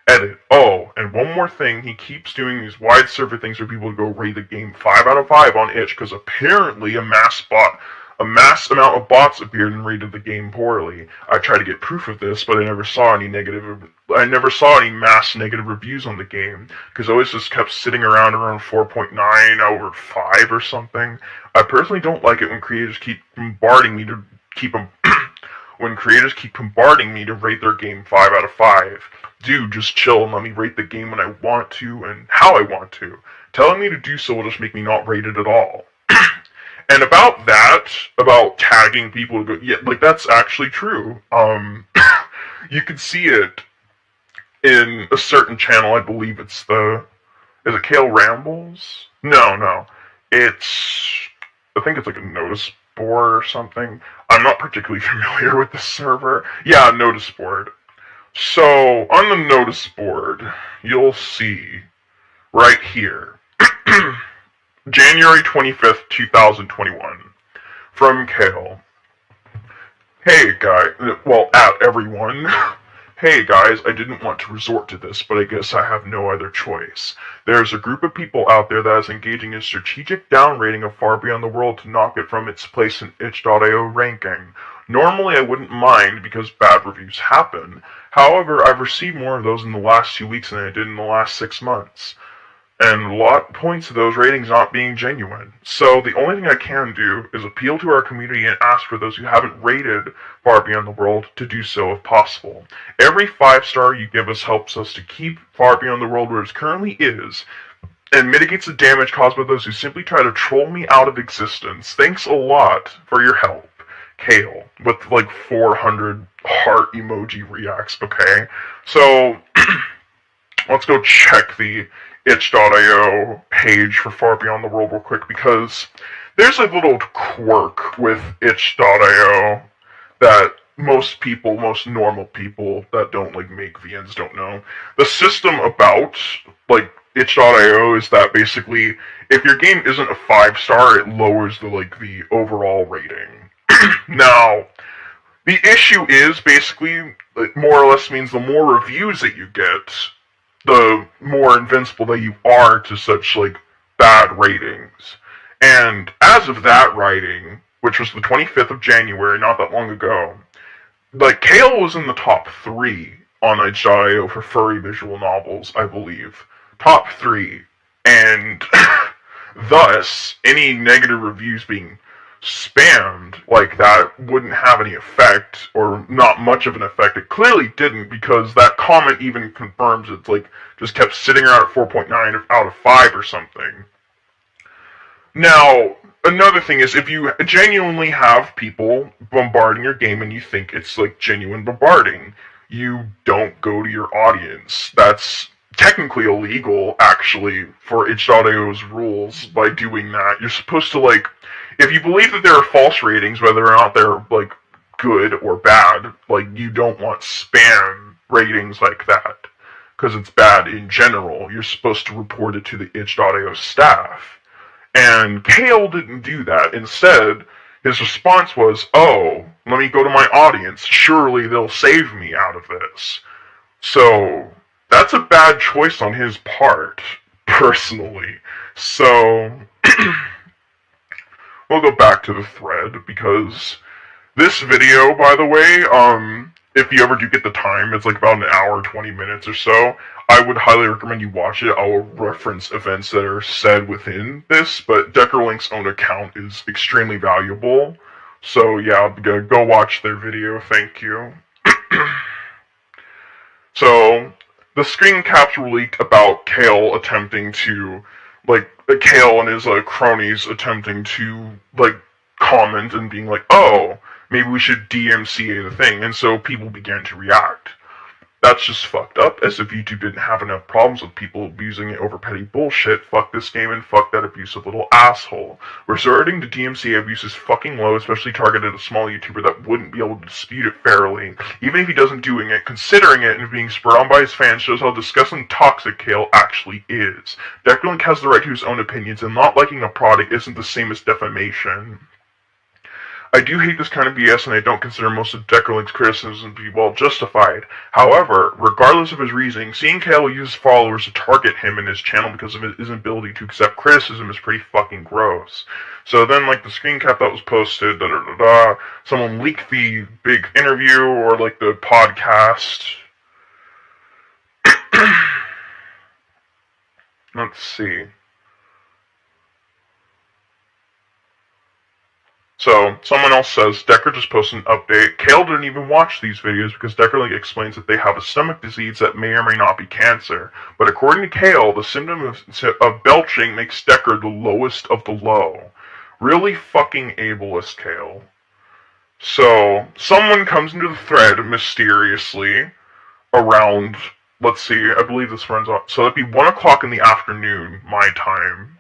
Edit. Oh, and one more thing, he keeps doing these wide server things where people go rate the game 5 out of 5 on itch, because apparently a mass amount of bots appeared and rated the game poorly. I tried to get proof of this, but I never saw any mass negative reviews on the game, because I always just kept sitting around 4.9 over 5 or something. I personally don't like it when creators keep bombarding me to rate their game 5 out of 5. Dude, just chill and let me rate the game when I want to and how I want to. Telling me to do so will just make me not rate it at all. And about tagging people to go, yeah, that's actually true. You can see it in a certain channel, I believe is it Kael Rambles? No. I think it's a notice board or something. I'm not particularly familiar with the server. Yeah, notice board. So, on the notice board, you'll see right here, January 25th, 2021, from Kael. Hey guys, at everyone. Hey guys, I didn't want to resort to this, but I guess I have no other choice. There's a group of people out there that is engaging in strategic downrating of Far Beyond the World to knock it from its place in itch.io ranking. Normally I wouldn't mind because bad reviews happen. However, I've received more of those in the last 2 weeks than I did in the last 6 months. And a lot points to those ratings not being genuine. So the only thing I can do is appeal to our community and ask for those who haven't rated Far Beyond the World to do so if possible. Every 5-star you give us helps us to keep Far Beyond the World where it currently is, and mitigates the damage caused by those who simply try to troll me out of existence. Thanks a lot for your help, Kael, with like 400 heart emoji reacts. Okay, so let's go check the itch.io page for Far Beyond the World real quick, because there's a little quirk with itch.io that most people, most normal people that don't like make VNs don't know. The system about like itch.io is that basically if your game isn't a 5-star, it lowers the overall rating. Now, the issue is basically it more or less means the more reviews that you get, the more invincible that you are to such like bad ratings. And as of that writing, which was the 25th of January, not that long ago, like Kael was in the top 3 on itch.io for furry visual novels, I believe. Top 3. And thus, any negative reviews being spammed like that wouldn't have any effect, or not much of an effect. It clearly didn't, because that comment even confirms it's like just kept sitting around at 4.9 out of 5 or something. Now, another thing is, if you genuinely have people bombarding your game and you think it's like genuine bombarding, you don't go to your audience. That's technically illegal, actually, for itch.io's rules by doing that. You're supposed to, like, if you believe that there are false ratings, whether or not they're, like, good or bad, like, you don't want spam ratings like that, because it's bad in general. You're supposed to report it to the itch.io staff. And Kael didn't do that. Instead, his response was, oh, let me go to my audience. Surely they'll save me out of this. So, that's a bad choice on his part, personally. So, we'll go back to the thread, because this video, by the way, if you ever do get the time, it's like about an hour, 20 minutes or so. I would highly recommend you watch it. I will reference events that are said within this, but Deckerlink's own account is extremely valuable. So yeah, go watch their video, thank you. So, the screen caps were leaked about Kael attempting to, like, Kael and his cronies attempting to, like, comment and being like, oh, maybe we should DMCA the thing, and so people began to react. That's just fucked up, as if YouTube didn't have enough problems with people abusing it over petty bullshit. Fuck this game and fuck that abusive little asshole. Resorting to DMCA abuse is fucking low, especially targeted at a small YouTuber that wouldn't be able to dispute it fairly. Even if he doesn't doing it, considering it and being spurred on by his fans shows how disgusting toxic Kael actually is. Deckerlink has the right to his own opinions, and not liking a product isn't the same as defamation. I do hate this kind of BS, and I don't consider most of Deckerlink's criticisms to be well justified. However, regardless of his reasoning, seeing Kael use followers to target him and his channel because of his inability to accept criticism is pretty fucking gross. So then, like, the screen cap that was posted, someone leaked the big interview, or, like, the podcast. Let's see. So, someone else says, Decker just posted an update. Kael didn't even watch these videos because Deckerlink explains that they have a stomach disease that may or may not be cancer. But according to Kael, the symptom of belching makes Decker the lowest of the low. Really fucking ableist, Kael. So, someone comes into the thread mysteriously around, let's see, I believe this runs on, so it'd be 1 o'clock in the afternoon, my time.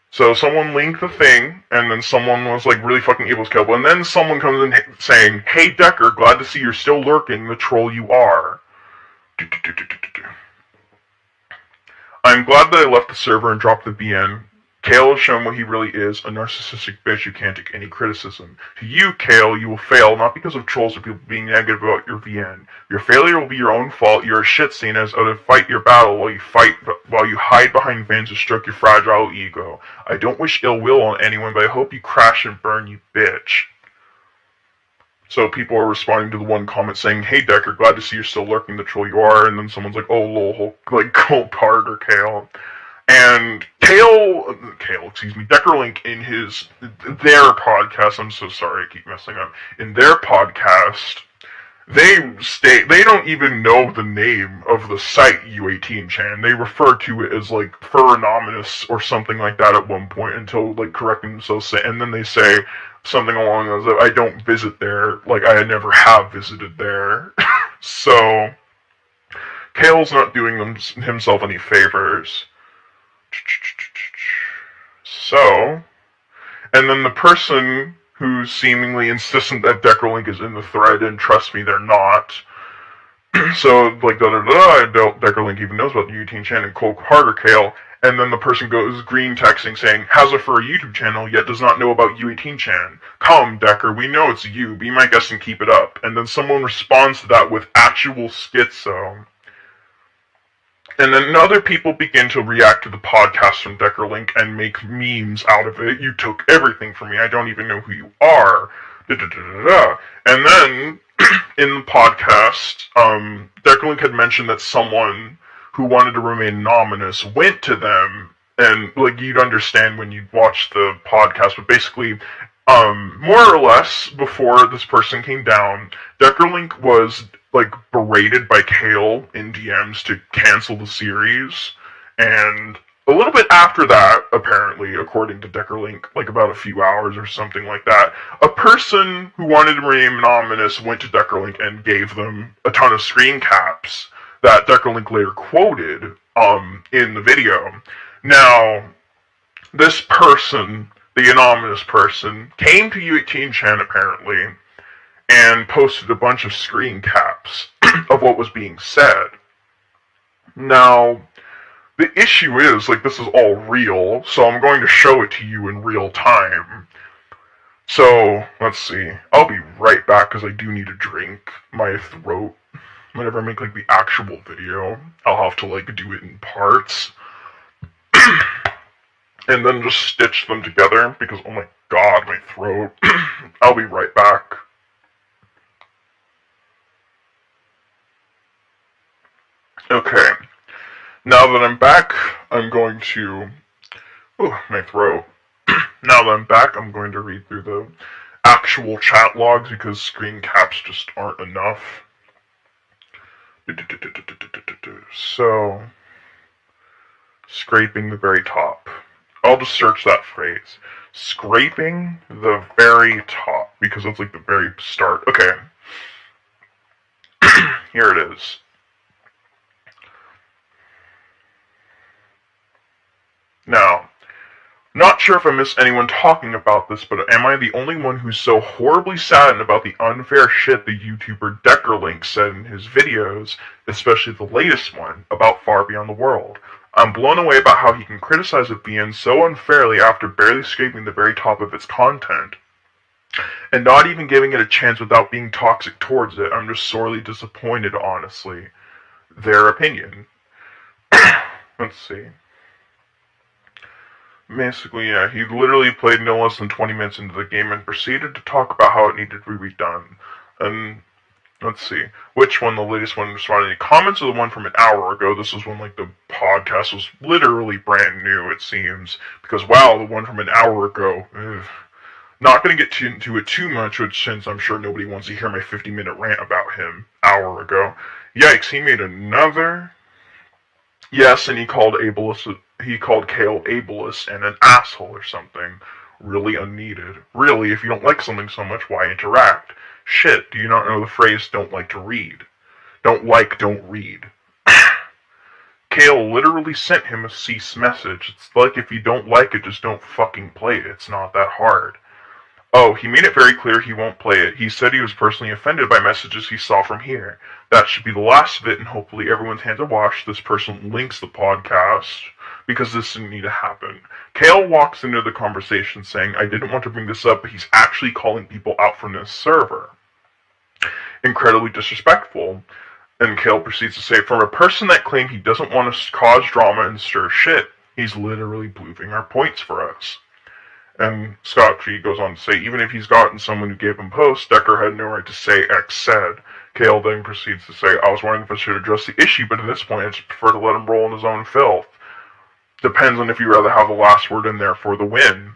So someone linked the thing, and then someone was like really fucking ableist Kael, and then someone comes in saying, hey Decker, glad to see you're still lurking, the troll you are. I'm glad that I left the server and dropped the VN. Kael has shown what he really is, a narcissistic bitch who can't take any criticism. To you, Kael, you will fail, not because of trolls or people being negative about your VN. Your failure will be your own fault. You're a shit stain as out to fight your battle while you hide behind fans to stroke your fragile ego. I don't wish ill will on anyone, but I hope you crash and burn, you bitch. So people are responding to the one comment saying, hey Decker, glad to see you're still lurking, the troll you are, and then someone's like, oh lol, like, go harder, Kael. And Deckerlink in their podcast, I'm so sorry, I keep messing up, in their podcast, they don't even know the name of the site U18chan. They refer to it as like Furanominous or something like that at one point until like correcting themselves, and then they say something along those lines. I don't visit there, like I never have visited there. So Kael's not doing himself any favors. So, and then the person who's seemingly insistent that Deckerlink is in the thread, and trust me, they're not. So, like, I don't, Deckerlink even knows about the U18chan and quote harder Kael, and then the person goes green texting saying, has a furry YouTube channel, yet does not know about U18chan. Come, Decker, we know it's you, be my guest and keep it up. And then someone responds to that with actual schizo. And then other people begin to react to the podcast from Deckerlink and make memes out of it. You took everything from me. I don't even know who you are. And then, in the podcast, Deckerlink had mentioned that someone who wanted to remain anonymous went to them, and, like, you'd understand when you'd watch the podcast, but basically, more or less, before this person came down, Deckerlink was like berated by Kael in DMs to cancel the series, and a little bit after that, apparently, according to Deckerlink, like about a few hours or something like that, a person who wanted to remain anonymous went to Deckerlink and gave them a ton of screen caps that Deckerlink later quoted in the video. Now, this person, the anonymous person, came to U18chan apparently, and posted a bunch of screen caps of what was being said. Now, the issue is, like, this is all real, so I'm going to show it to you in real time. So, let's see. I'll be right back, because I do need a drink. My throat. Whenever I make, like, the actual video, I'll have to, like, do it in parts. And then just stitch them together, because, oh my god, my throat. I'll be right back. Okay, now that I'm back, I'm going to... Oh, my throat. Now that I'm back, I'm going to read through the actual chat logs because screen caps just aren't enough. So, scraping the very top. I'll just search that phrase. Scraping the very top, because it's like the very start. Okay. Here it is. Now, not sure if I miss anyone talking about this, but am I the only one who's so horribly saddened about the unfair shit the YouTuber Deckerlink said in his videos, especially the latest one, about Far Beyond the World? I'm blown away about how he can criticize a VN so unfairly after barely scraping the very top of its content, and not even giving it a chance without being toxic towards it. I'm just sorely disappointed, honestly. Their opinion. Let's see. Basically, yeah, he literally played no less than 20 minutes into the game and proceeded to talk about how it needed to be redone. And, let's see, which one, the latest one, responded? Any comments or the one from an hour ago? This was when, like, the podcast was literally brand new, it seems. Because, wow, the one from an hour ago, not going to get into it too much, which, since I'm sure nobody wants to hear my 50-minute rant about him, hour ago. Yikes, he made another... Yes, and he called Kael ableist and an asshole or something. Really unneeded. Really, if you don't like something so much, why interact? Shit, do you not know the phrase, don't like to read? Don't read. Kael literally sent him a cease message. It's like if you don't like it, just don't fucking play it. It's not that hard. Oh, he made it very clear he won't play it. He said he was personally offended by messages he saw from here. That should be the last of it, and hopefully everyone's hands are washed. This person links the podcast, because this didn't need to happen. Kael walks into the conversation saying, I didn't want to bring this up, but he's actually calling people out from this server. Incredibly disrespectful. And Kael proceeds to say, from a person that claimed he doesn't want to cause drama and stir shit, he's literally proving our points for us. And Scott G goes on to say, even if he's gotten someone who gave him posts, Decker had no right to say X said. Kael then proceeds to say, I was wondering if I should address the issue, but at this point I just prefer to let him roll in his own filth. Depends on if you rather have the last word in there for the win.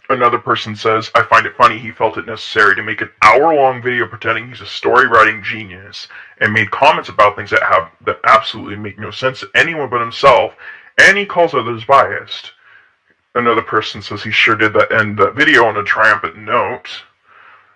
Another person says, I find it funny he felt it necessary to make an hour-long video pretending he's a story-writing genius, and made comments about things that absolutely make no sense to anyone but himself, and he calls others biased. Another person says he sure did end that video on a triumphant note.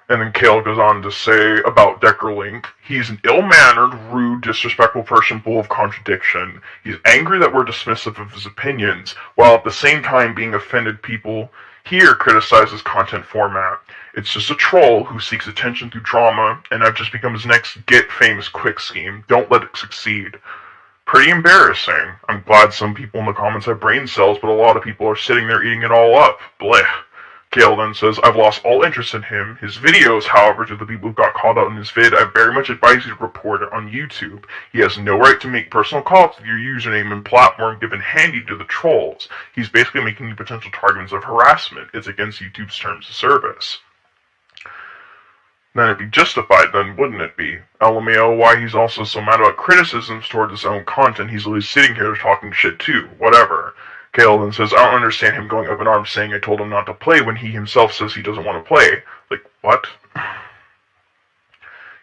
And then Kael goes on to say about Deckerlink, he's an ill-mannered, rude, disrespectful person full of contradiction. He's angry that we're dismissive of his opinions, while at the same time being offended people here criticize his content format. It's just a troll who seeks attention through drama, and I've just become his next get-famous-quick scheme. Don't let it succeed. Pretty embarrassing. I'm glad some people in the comments have brain cells, but a lot of people are sitting there eating it all up. Blech. Kael then says, I've lost all interest in him. His videos, however, to the people who got called out in his vid, I very much advise you to report it on YouTube. He has no right to make personal calls with your username and platform given handy to the trolls. He's basically making you potential targets of harassment. It's against YouTube's terms of service. Then it'd be justified then, wouldn't it be? LMAO, why he's also so mad about criticisms toward his own content. He's always sitting here talking shit too. Whatever. Kael then says, I don't understand him going up in arms saying I told him not to play when he himself says he doesn't want to play. Like, what?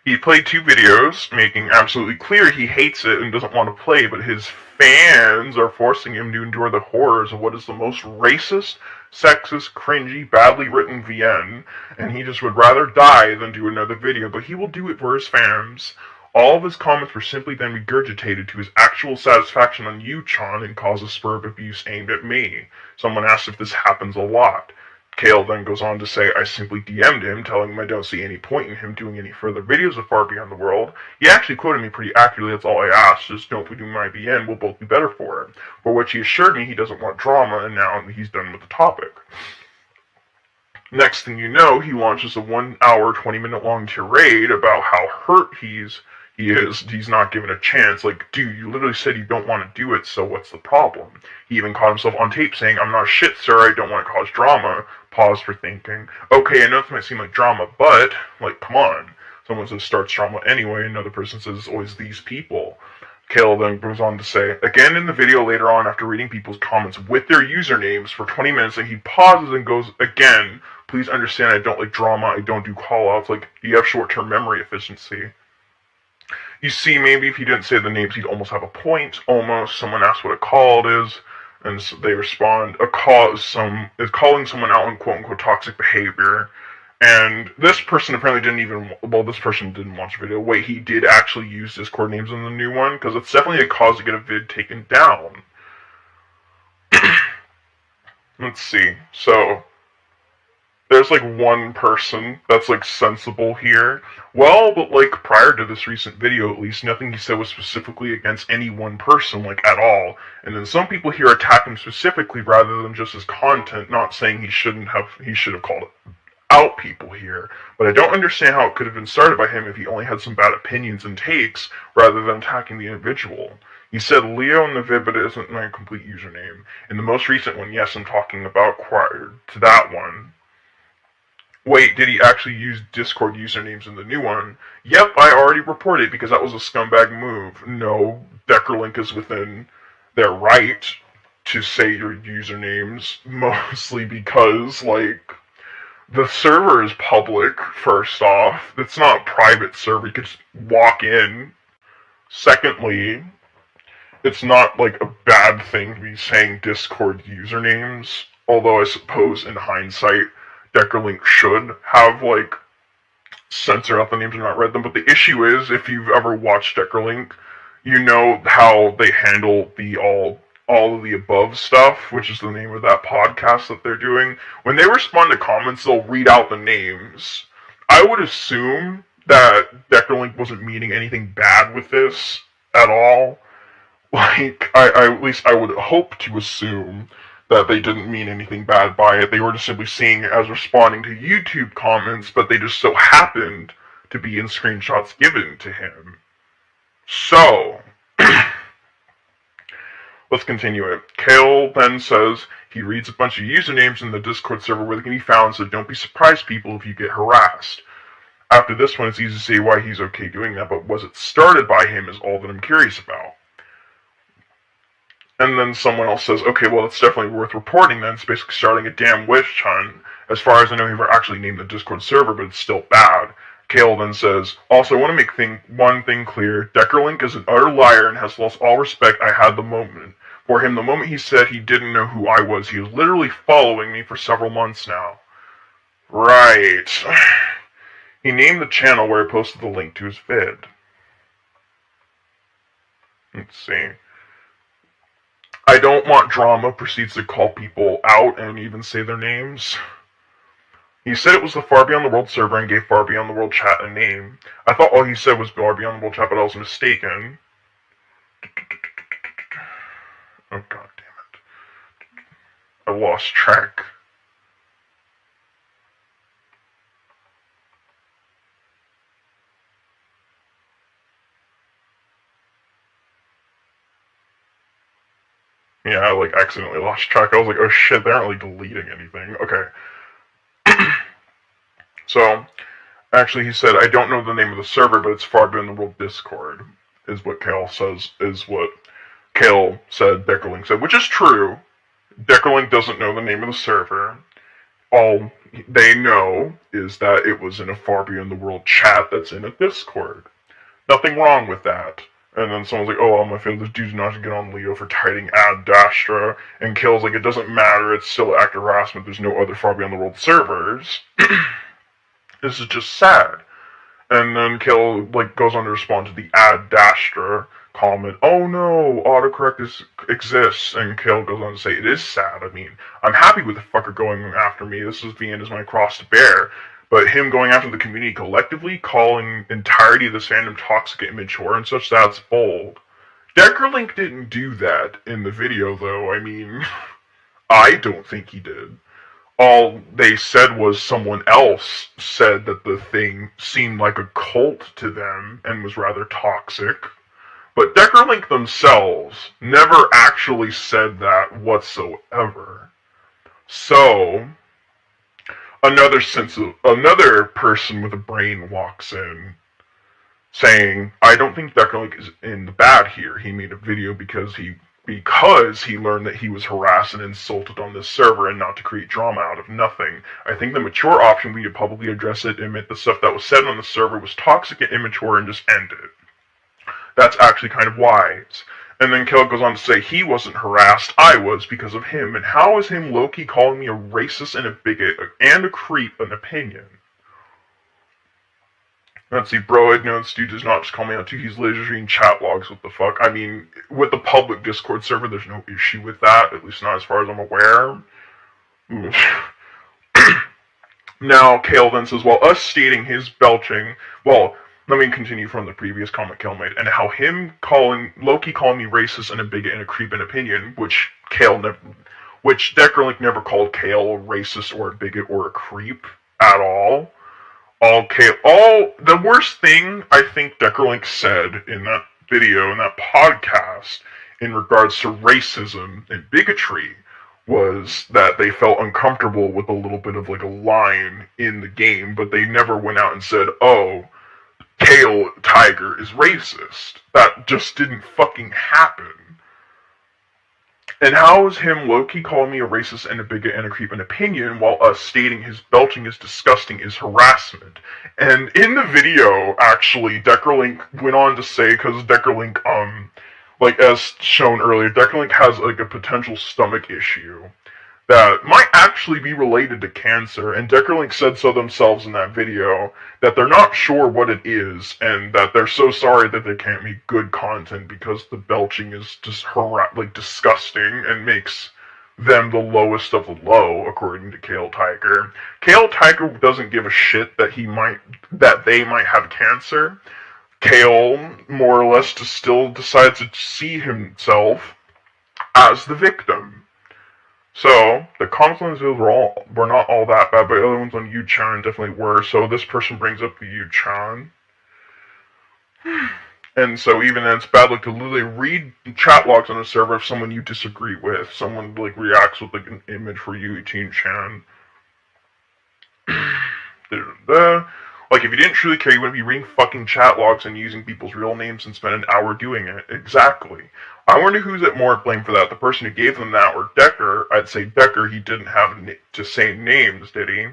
He played 2 videos, making absolutely clear he hates it and doesn't want to play, but his fans are forcing him to endure the horrors of what is the most racist, sexist, cringy, badly written VN, and he just would rather die than do another video, but he will do it for his fans. All of his comments were simply then regurgitated to his actual satisfaction on you-chan and cause a spur of abuse aimed at me. Someone asked if this happens a lot. Kael then goes on to say, I simply DM'd him, telling him I don't see any point in him doing any further videos of Far Beyond the World. He actually quoted me pretty accurately, that's all I asked, just don't do my BN, we'll both be better for it. For which he assured me he doesn't want drama, and now he's done with the topic. Next thing you know, he launches a 1 hour, 20-minute long tirade about how hurt he's not given a chance. Like, dude, you literally said you don't want to do it, so what's the problem? He even caught himself on tape saying, I'm not shit, sir, I don't want to cause drama. Pause for thinking. Okay, I know this might seem like drama, but, like, come on. Someone says starts drama anyway, another person says it's always these people. Kael then goes on to say, again in the video later on after reading people's comments with their usernames for 20 minutes, and he pauses and goes, again, please understand I don't like drama, I don't do call-outs, like, you have short-term memory efficiency. You see, maybe if he didn't say the names, he'd almost have a point. Almost. Someone asks what a call is, and so they respond, a call is calling someone out on quote-unquote toxic behavior. And this person apparently this person didn't watch the video. Wait, he did actually use Discord names in the new one? Because it's definitely a cause to get a vid taken down. Let's see. So, there's like one person that's like sensible here. Well, but like prior to this recent video, at least, nothing he said was specifically against any one person, like at all. And then some people here attack him specifically rather than just his content, not saying he should have called out people here. But I don't understand how it could have been started by him if he only had some bad opinions and takes rather than attacking the individual. He said Leo in the vid, but it isn't my complete username. In the most recent one, yes, I'm talking about prior to that one. Wait, did he actually use Discord usernames in the new one? Yep, I already reported because that was a scumbag move. No, Deckerlink is within their right to say your usernames, mostly because, like, the server is public, first off. It's not a private server, you could just walk in. Secondly, it's not, like, a bad thing to be saying Discord usernames, although I suppose, in hindsight, Deckerlink should have, like, censored out the names and not read them. But the issue is, if you've ever watched Deckerlink, you know how they handle the all of the above stuff, which is the name of that podcast that they're doing. When they respond to comments, they'll read out the names. I would assume that Deckerlink wasn't meaning anything bad with this at all. Like, at least I would hope to assume that they didn't mean anything bad by it. They were just simply seeing it as responding to YouTube comments, but they just so happened to be in screenshots given to him. So, let's continue it. Kael then says he reads a bunch of usernames in the Discord server where they can be found, so don't be surprised, people, if you get harassed. After this one, it's easy to see why he's okay doing that, but was it started by him is all that I'm curious about. And then someone else says, okay, well, it's definitely worth reporting then. It's basically starting a damn witch hunt. As far as I know, he never actually named the Discord server, but it's still bad. Kael then says, also, I want to make one thing clear. Deckerlink is an utter liar and has lost all respect I had the moment. For him, the moment he said he didn't know who I was, he was literally following me for several months now. Right. He named the channel where he posted the link to his vid. Let's see. I don't want drama proceeds to call people out and even say their names. He said it was the Far Beyond the World server and gave Far Beyond the World chat a name. I thought all he said was Far Beyond the World chat, but I was mistaken. Oh, god damn it. I lost track. Yeah, I accidentally lost track. I was like, oh shit, they aren't really deleting anything. Okay. So, actually he said, I don't know the name of the server, but it's Far Beyond the World Discord, is what Kael says, is what Kael said, Deckerlink said, which is true. Deckerlink doesn't know the name of the server. All they know is that it was in a Far Beyond the World chat that's in a Discord. Nothing wrong with that. And then someone's like, oh, my favorite, this dude's not to get on Leo for tiding Ad Dastra. And Kael's like, it doesn't matter, it's still active harassment, there's no other Far Beyond the World servers. This is just sad. And then Kael goes on to respond to the Ad Dastra comment, oh no, autocorrect exists. And Kael goes on to say, it is sad. I mean, I'm happy with the fucker going after me. This is the end is my cross to bear. But him going after the community collectively, calling entirety of this fandom toxic and immature and such, that's bold. Deckerlink didn't do that in the video, though. I mean, I don't think he did. All they said was someone else said that the thing seemed like a cult to them and was rather toxic. But Deckerlink themselves never actually said that whatsoever. So another person with a brain walks in saying, I don't think Deckerlink is in the bad here. He made a video because he learned that he was harassed and insulted on this server and not to create drama out of nothing. I think the mature option would be to publicly address it, admit the stuff that was said on the server was toxic and immature, and just end it. That's actually kind of wise. And then Kael goes on to say, he wasn't harassed, I was, because of him. And how is him low-key calling me a racist and a bigot and a creep an opinion? Let's see, bro, I know this dude does not just call me out too, he's literally reading chat logs, what the fuck? I mean, with the public Discord server, there's no issue with that, at least not as far as I'm aware. Now, Kael then says, well, us stating his belching, well, let me continue from the previous comment Kael made, and how him low-key calling me racist and a bigot and a creep in opinion, which Deckerlink never called Kael a racist or a bigot or a creep at all. The worst thing I think Deckerlink said in that video, in that podcast, in regards to racism and bigotry, was that they felt uncomfortable with a little bit of a line in the game, but they never went out and said, oh, Kael Tiger is racist. That just didn't fucking happen. And how is him low-key calling me a racist and a bigot and a creep in opinion while us stating his belching is disgusting is harassment? And in the video, actually, Deckerlink went on to say, because Deckerlink, as shown earlier, Deckerlink has a potential stomach issue that might actually be related to cancer, and Deckerlink said so themselves in that video, that they're not sure what it is, and that they're so sorry that they can't make good content because the belching is just disgusting and makes them the lowest of the low, according to Kael Tiger. Kael Tiger doesn't give a shit that they might have cancer. Kael, more or less, still decides to see himself as the victim. So, the comments on this video were not all that bad, but the other ones on Yu-chan definitely were. So this person brings up the Yu-chan. And so even then, it's bad to literally read chat logs on a server of someone you disagree with. Someone reacts with an image for Yu-chan. Like, if you didn't truly care, you wouldn't be reading fucking chat logs and using people's real names and spend an hour doing it. Exactly. I wonder who's at more blame for that, the person who gave them that or Decker. I'd say Decker, he didn't have to say names, did he?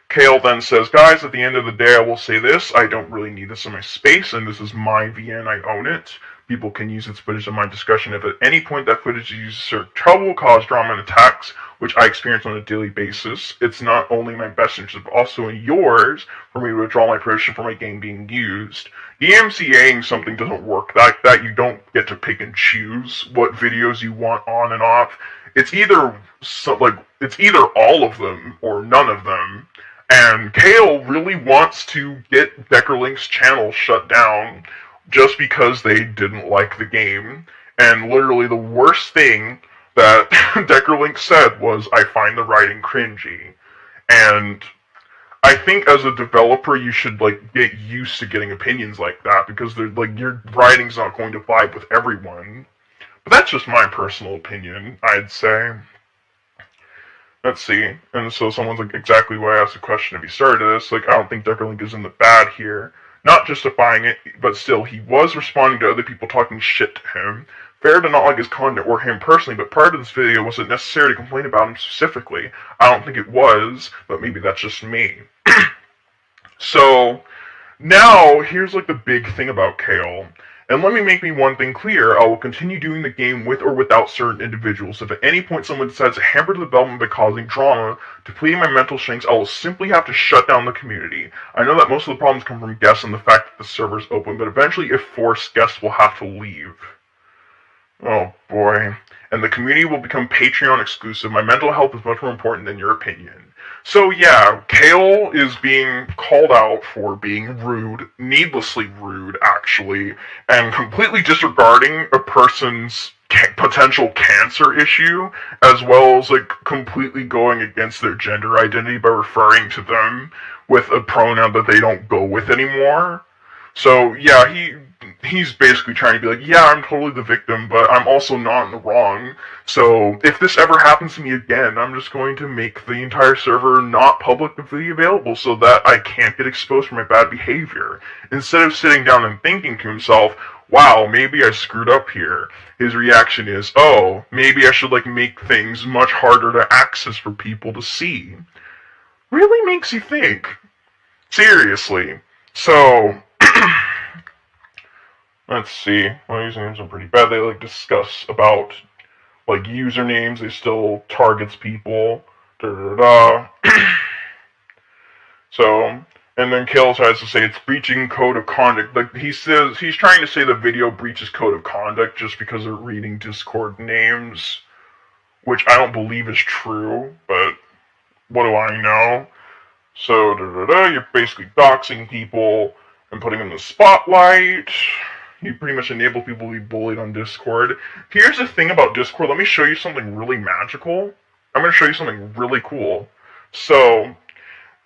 Kael then says, guys, at the end of the day, I will say this. I don't really need this in my space, and this is my VN. I own it. People can use its footage in my discussion if at any point that footage is used to serve trouble, cause drama, and attacks, which I experience on a daily basis. It's not only in my best interest, but also in yours for me to withdraw my permission for my game being used. DMCAing something doesn't work like that. You don't get to pick and choose what videos you want on and off. It's either all of them or none of them. And Kael really wants to get Deckerlink's channel shut down just because they didn't like the game. And literally the worst thing that Deckerlink said was, I find the writing cringy. And I think as a developer you should get used to getting opinions like that, because your writing's not going to vibe with everyone. But that's just my personal opinion, I'd say. Let's see. And so someone's like, exactly why I asked the question if he started this. I don't think Deckerlink is in the bad here. Not justifying it, but still, he was responding to other people talking shit to him. Fair to not like his content or him personally, but prior to this video, was it necessary to complain about him specifically? I don't think it was, but maybe that's just me. So, now, here's the big thing about Kael. And let me make one thing clear, I will continue doing the game with or without certain individuals. If at any point someone decides to hamper the development by causing drama, depleting my mental strength, I will simply have to shut down the community. I know that most of the problems come from guests and the fact that the server is open, but eventually if forced, guests will have to leave. Oh boy. And the community will become Patreon exclusive. My mental health is much more important than your opinion. So yeah, Kael is being called out for being rude, needlessly rude actually, and completely disregarding a person's potential cancer issue, as well as completely going against their gender identity by referring to them with a pronoun that they don't go with anymore. So yeah, he's basically trying to be like, yeah, I'm totally the victim, but I'm also not in the wrong. So if this ever happens to me again, I'm just going to make the entire server not publicly available so that I can't get exposed for my bad behavior. Instead of sitting down and thinking to himself, wow, maybe I screwed up here, his reaction is, oh, maybe I should make things much harder to access for people to see. Really makes you think. Seriously. So, let's see. Well, usernames are pretty bad. They discuss about usernames. They still targets people. Da da da. So, and then Kael tries to say it's breaching code of conduct. He says he's trying to say the video breaches code of conduct just because they're reading Discord names, which I don't believe is true. But what do I know? So, da da da. You're basically doxing people and putting them in the spotlight. You pretty much enable people to be bullied on Discord. Here's the thing about Discord. Let me show you something really magical. I'm going to show you something really cool. So,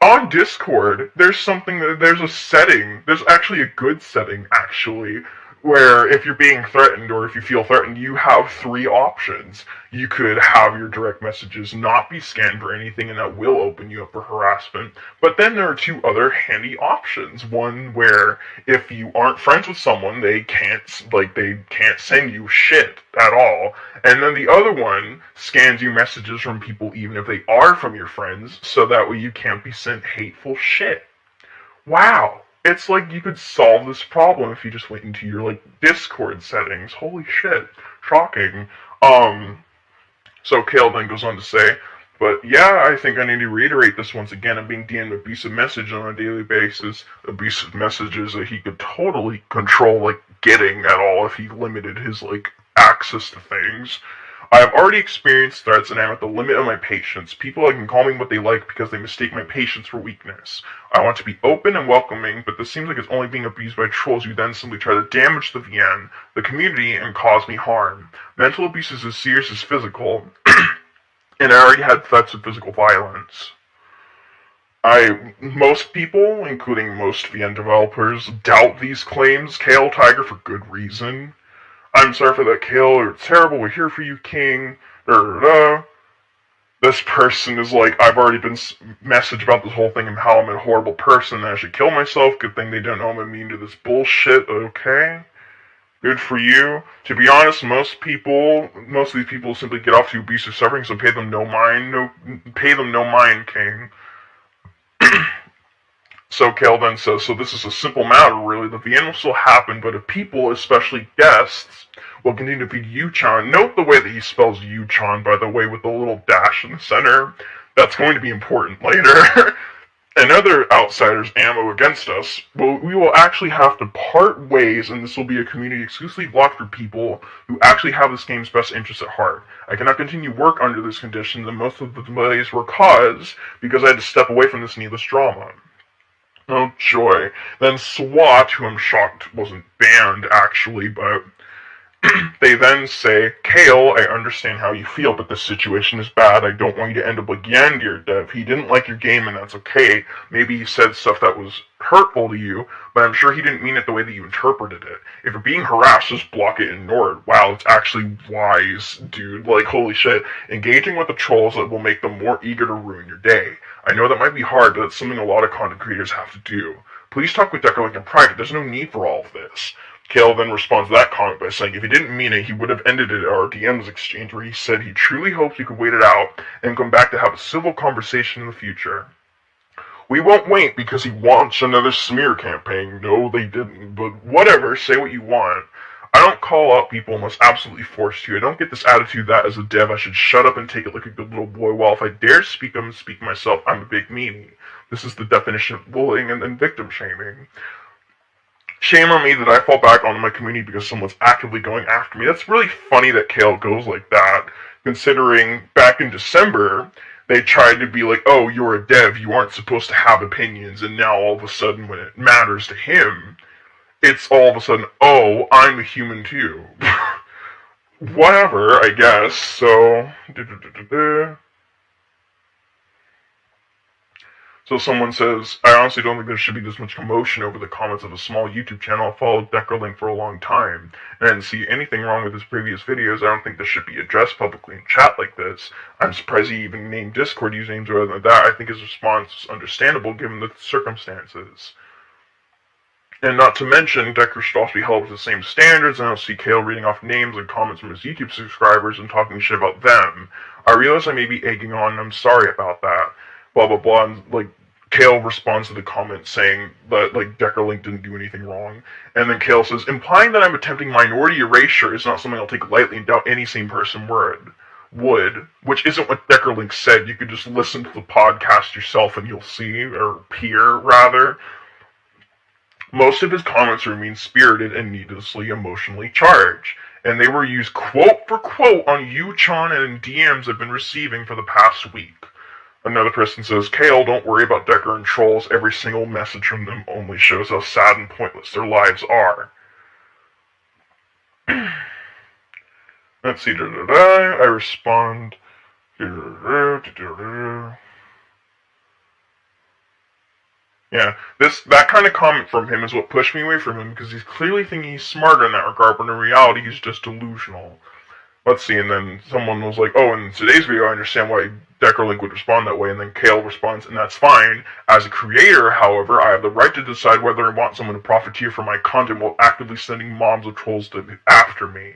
on Discord, there's a setting. There's actually a good setting, actually, where if you're being threatened or if you feel threatened, you have 3 options. You could have your direct messages not be scanned for anything, and that will open you up for harassment. But then there are 2 other handy options. One where if you aren't friends with someone, they can't send you shit at all. And then the other one scans you messages from people even if they are from your friends, so that way you can't be sent hateful shit. Wow. It's you could solve this problem if you just went into your, Discord settings. Holy shit. Shocking. So Kael then goes on to say, but yeah, I think I need to reiterate this once again. I'm being DM'd abusive messages on a daily basis. Abusive messages that he could totally control, getting at all if he limited his, access to things. I have already experienced threats and I'm at the limit of my patience. People can call me what they like because they mistake my patience for weakness. I want to be open and welcoming, but this seems like it's only being abused by trolls who then simply try to damage the VN, the community, and cause me harm. Mental abuse is as serious as physical, and I already had threats of physical violence. Most people, including most VN developers, doubt these claims, Kael Tiger, for good reason. I'm sorry for that, Kael. You're terrible. We're here for you, King. Da, da, da. this person is like, I've already been messaged about this whole thing and how I'm a horrible person and I should kill myself. Good thing they don't know I'm immune to this bullshit. Okay. Good for you. To be honest, most of these people simply get off to abusive suffering, so pay them no mind, King. So Kael then says, so this is a simple matter, really, that the end will still happen, but if people, especially guests, will continue to feed Yuchan, note the way that he spells Yuchan, by the way, with the little dash in the center. That's going to be important later. And other outsiders' ammo against us, well, we will actually have to part ways, and this will be a community exclusively blocked for people who actually have this game's best interests at heart. I cannot continue work under this condition, and most of the delays were caused because I had to step away from this needless drama. Oh joy. Then SWAT, who I'm shocked wasn't banned actually, but they then say, Kael, I understand how you feel, but this situation is bad. I don't want you to end up like Yan, dear Dev. He didn't like your game, and that's okay. Maybe he said stuff that was hurtful to you, but I'm sure he didn't mean it the way that you interpreted it. If you're being harassed, just block it and ignore it. Wow, it's actually wise, dude. Like, holy shit. Engaging with the trolls that will make them more eager to ruin your day. I know that might be hard, but it's something a lot of content creators have to do. Please talk with Deckerlink in private. There's no need for all of this. Kael then responds to that comment by saying if he didn't mean it, he would have ended it at our DMs exchange where he said he truly hopes we could wait it out and come back to have a civil conversation in the future. We won't wait because he wants another smear campaign. No, they didn't, but whatever, say what you want. I don't call out people unless absolutely forced to. I don't get this attitude that as a dev I should shut up and take it like a good little boy, while if I dare speak up and speak myself, I'm a big meanie. This is the definition of bullying and victim shaming. Shame on me that I fall back onto my community because someone's actively going after me. That's really funny that Kael goes like that, considering back in December, they tried to be like, oh, you're a dev, you aren't supposed to have opinions, and now all of a sudden when it matters to him, it's all of a sudden, oh, I'm a human too. Whatever, I guess, so... So someone says, I honestly don't think there should be this much commotion over the comments of a small YouTube channel. I followed Deckerlink for a long time, and I didn't see anything wrong with his previous videos. I don't think this should be addressed publicly in chat like this. I'm surprised he even named Discord usernames rather than that. I think his response is understandable given the circumstances. And not to mention, Decker should also be held to the same standards, and I don't see Kael reading off names and comments from his YouTube subscribers and talking shit about them. I realize I may be egging on, and I'm sorry about that. Blah, blah, blah, and, like, Kael responds to the comment saying that, like, Deckerlink didn't do anything wrong. And then Kael says, implying that I'm attempting minority erasure is not something I'll take lightly and doubt any sane person would, which isn't what Deckerlink said. You could just listen to the podcast yourself and you'll see, or hear, rather. Most of his comments are mean-spirited and needlessly emotionally charged, and they were used quote for quote on Yuchan and in DMs I've been receiving for the past week. Another person says, Kael, don't worry about Decker and trolls. Every single message from them only shows how sad and pointless their lives are. Let's see. I respond. Yeah, that kind of comment from him is what pushed me away from him, because he's clearly thinking he's smarter in that regard, but in reality he's just delusional. Let's see, and then someone was like, oh, in today's video I understand why Deckerlink would respond that way, and then Kael responds, and that's fine. As a creator, however, I have the right to decide whether I want someone to profiteer from my content while actively sending mobs of trolls after me.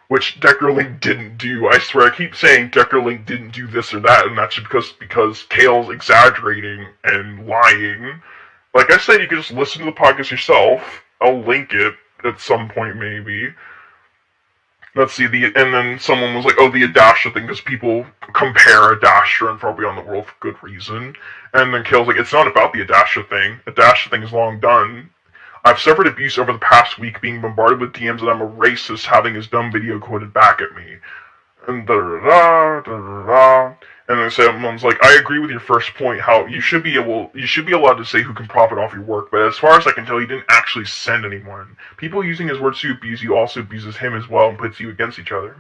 Which Deckerlink didn't do. I swear, I keep saying Deckerlink didn't do this or that, and that's just because Kael's exaggerating and lying. Like I said, you can just listen to the podcast yourself. I'll link it at some point, maybe. Let's see, and then someone was like, oh, the Adasha thing, because people compare Adasha and Probably on the World for good reason. And then Kael's like, it's not about the Adasha thing. Adasha thing is long done. I've suffered abuse over the past week, being bombarded with DMs that I'm a racist, having his dumb video quoted back at me. And da-da-da. And then someone's like, I agree with your first point, how you should be allowed to say who can profit off your work, but as far as I can tell, he didn't actually send anyone. People using his words to abuse you also abuses him as well and puts you against each other.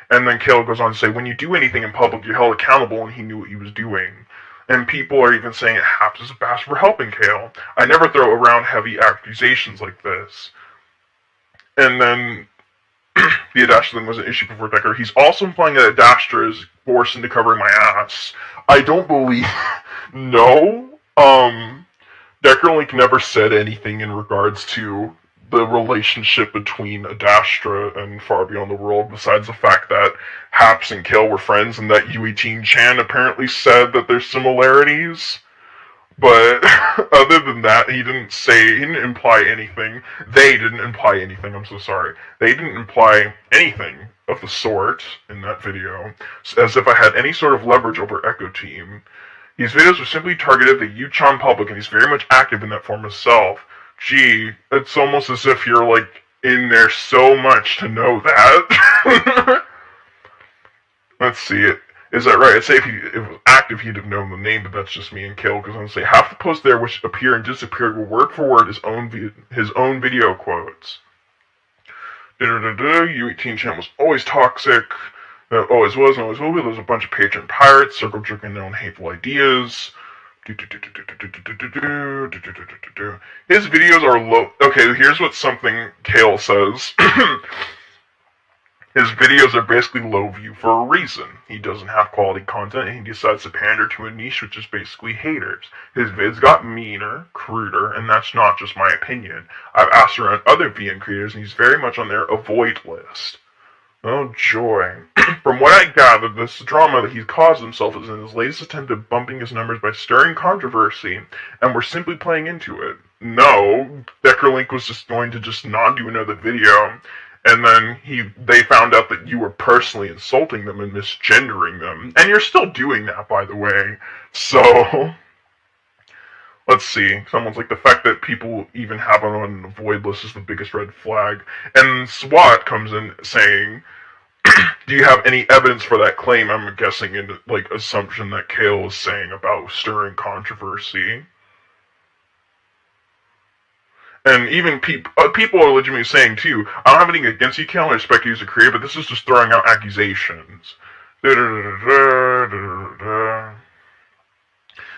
And then Kael goes on to say, when you do anything in public, you're held accountable, and he knew what he was doing. And people are even saying HAPS is a bastard for helping Kael. I never throw around heavy accusations like this. And then the Adastra thing was an issue before Decker. He's also implying that Adastra is forced into covering my ass. I don't believe... No. Deckerlink never said anything in regards to the relationship between Adastra and Far Beyond the World, besides the fact that HAPS and Kael were friends, and that Yui-Teen-chan apparently said that there's similarities. But other than that, he didn't imply anything. They didn't imply anything, I'm so sorry. They didn't imply anything of the sort in that video, as if I had any sort of leverage over Echo Team. These videos are simply targeted at the Yu-chan public, and he's very much active in that form himself. Gee, it's almost as if you're, like, in there so much to know that. Let's see it. Is that right? I'd say if he was active, he'd have known the name, but that's just me and Kael, because I'm going to say half the posts there which appear and disappeared were word for word his own video quotes. Yui-Teen-chan was always toxic. Always was and always will be. There's a bunch of patron pirates, circle jerking their own hateful ideas. His videos are low. Okay, here's what something Kael says. His videos are basically low view for a reason. He doesn't have quality content, and he decides to pander to a niche which is basically haters. His vids got meaner, cruder, and that's not just my opinion. I've asked around other VN creators, and he's very much on their avoid list. Oh, joy. From what I gathered, this drama that he's caused himself is in his latest attempt at bumping his numbers by stirring controversy, and we're simply playing into it. No, Deckerlink was just going to just not do another video, and then they found out that you were personally insulting them and misgendering them. And you're still doing that, by the way. So... Let's see. Someone's like, the fact that people even have it on an avoid list is the biggest red flag. And SWAT comes in saying, do you have any evidence for that claim? I'm guessing in, like, assumption that Kael is saying about stirring controversy. And even people are legitimately saying, too, I don't have anything against you, Kael, I respect you as a creator, but this is just throwing out accusations.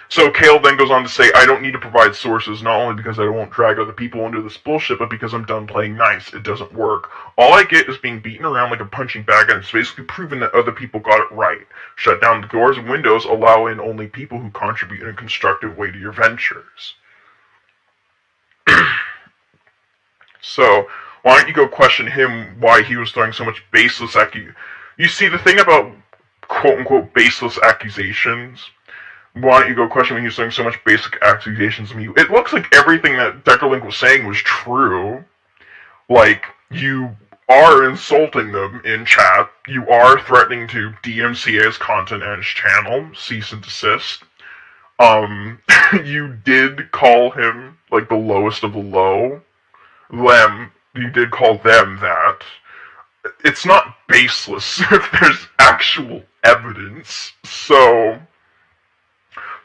So Kael then goes on to say, I don't need to provide sources, not only because I won't drag other people into this bullshit, but because I'm done playing nice. It doesn't work. All I get is being beaten around like a punching bag, and it's basically proven that other people got it right. Shut down the doors and windows, allow in only people who contribute in a constructive way to your ventures. So, why don't you go question him why he was throwing so much baseless You see, the thing about quote-unquote baseless accusations... Why don't you go question when he was saying so much basic accusations of me? It looks like everything that Deckerlink was saying was true. Like, you are insulting them in chat. You are threatening to DMCA's content and his channel. Cease and desist. You did call him, like, the lowest of the low. You did call them that. It's not baseless if there's actual evidence. So...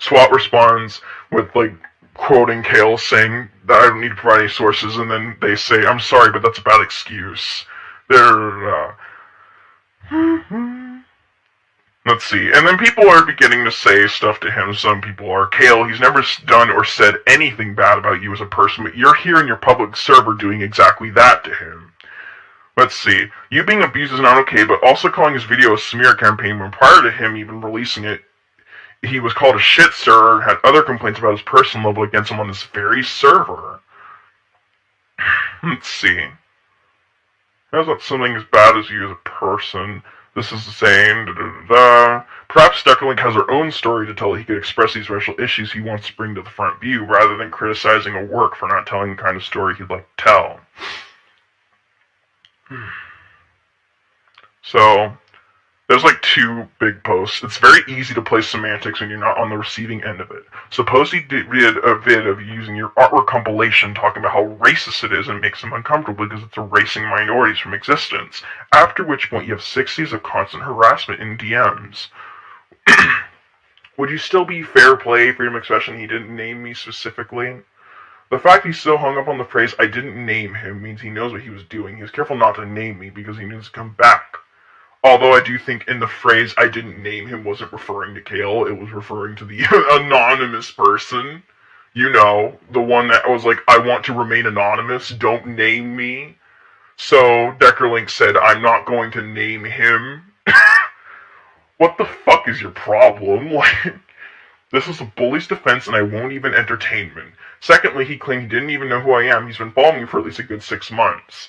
SWAT responds with, like, quoting Kael saying that I don't need to provide any sources, and then they say, I'm sorry, but that's a bad excuse. Let's see. And then people are beginning to say stuff to him. Some people are, Kael, he's never done or said anything bad about you as a person, but you're here in your public server doing exactly that to him. Let's see. You being abused is not okay, but also calling his video a smear campaign when prior to him even releasing it, he was called a shit stirrer and had other complaints about his personal level against him on this very server. Let's see. That's not something as bad as you as a person. This is the same. Perhaps Deckerlink has her own story to tell that he could express these racial issues he wants to bring to the front view, rather than criticizing a work for not telling the kind of story he'd like to tell. So... There's like two big posts. It's very easy to play semantics when you're not on the receiving end of it. Suppose he did a vid of using your artwork compilation talking about how racist it is and makes him uncomfortable because it's erasing minorities from existence. After which point you have 60s of constant harassment in DMs. Would you still be fair play, freedom of expression? He didn't name me specifically. The fact he's so hung up on the phrase, I didn't name him, means he knows what he was doing. He was careful not to name me because he needs to come back. Although I do think in the phrase, I didn't name him, wasn't referring to Kael, it was referring to the anonymous person. You know, the one that was like, I want to remain anonymous, don't name me. So Deckerlink said, I'm not going to name him. What the fuck is your problem? Like, this is a bully's defense and I won't even entertain him. Secondly, he claimed he didn't even know who I am. He's been following me for at least a good 6 months.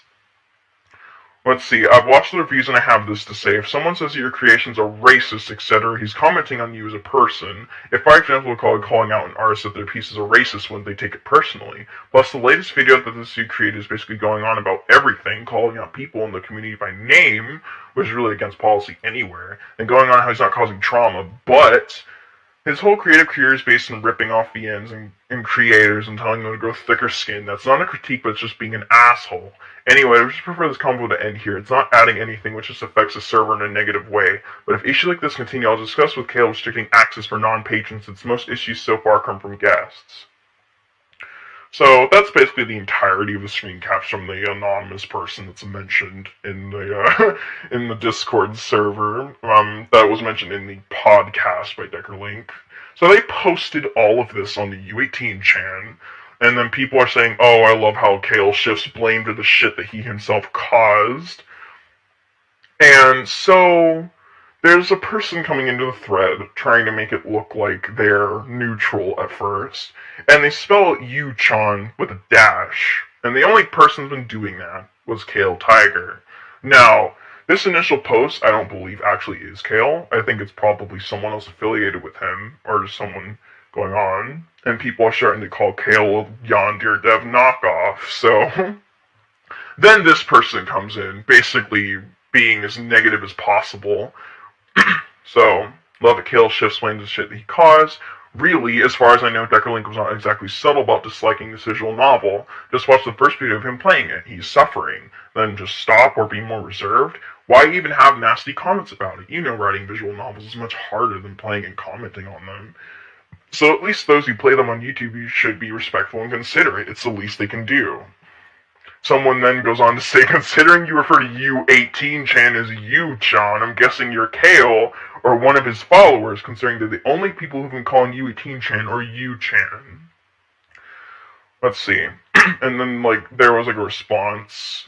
Let's see, I've watched the reviews and I have this to say. If someone says that your creations are racist, etc., he's commenting on you as a person. If, for example, calling out an artist that their pieces are racist, wouldn't they take it personally? Plus, the latest video that this dude created is basically going on about everything, calling out people in the community by name, which is really against policy anywhere, and going on how he's not causing trauma, but his whole creative career is based on ripping off the ends and creators and telling them to grow thicker skin. That's not a critique, but it's just being an asshole. Anyway, I just prefer this convo to end here. It's not adding anything, which just affects the server in a negative way. But if issues like this continue, I'll discuss with Kael restricting access for non-patrons, since most issues so far come from guests. So that's basically the entirety of the screen caps from the anonymous person that's mentioned in the in the Discord server. That was mentioned in the podcast by Deckerlink. So they posted all of this on the U18 chan, and then people are saying, "Oh, I love how Kael shifts blame to the shit that he himself caused." And so there's a person coming into the thread trying to make it look like they're neutral at first, and they spell Yu-chan with a dash, and the only person who's been doing that was Kael Tiger. Now, this initial post I don't believe actually is Kael. I think it's probably someone else affiliated with him, or just someone going on, and people are starting to call Kael a Yondir Dev knockoff, so then this person comes in, basically being as negative as possible. So, love it, Kael shifts blame to the shit that he caused. Really, as far as I know, Deckerlink was not exactly subtle about disliking this visual novel. Just watch the first video of him playing it. He's suffering. Then just stop or be more reserved. Why even have nasty comments about it? You know writing visual novels is much harder than playing and commenting on them. So at least those who play them on YouTube, you should be respectful and considerate. It's the least they can do. Someone then goes on to say, considering you refer to U18 chan as Yu-chan, I'm guessing you're Kael or one of his followers, considering they're the only people who've been calling U18 chan or Yu-chan. Let's see. And then, there was, a response.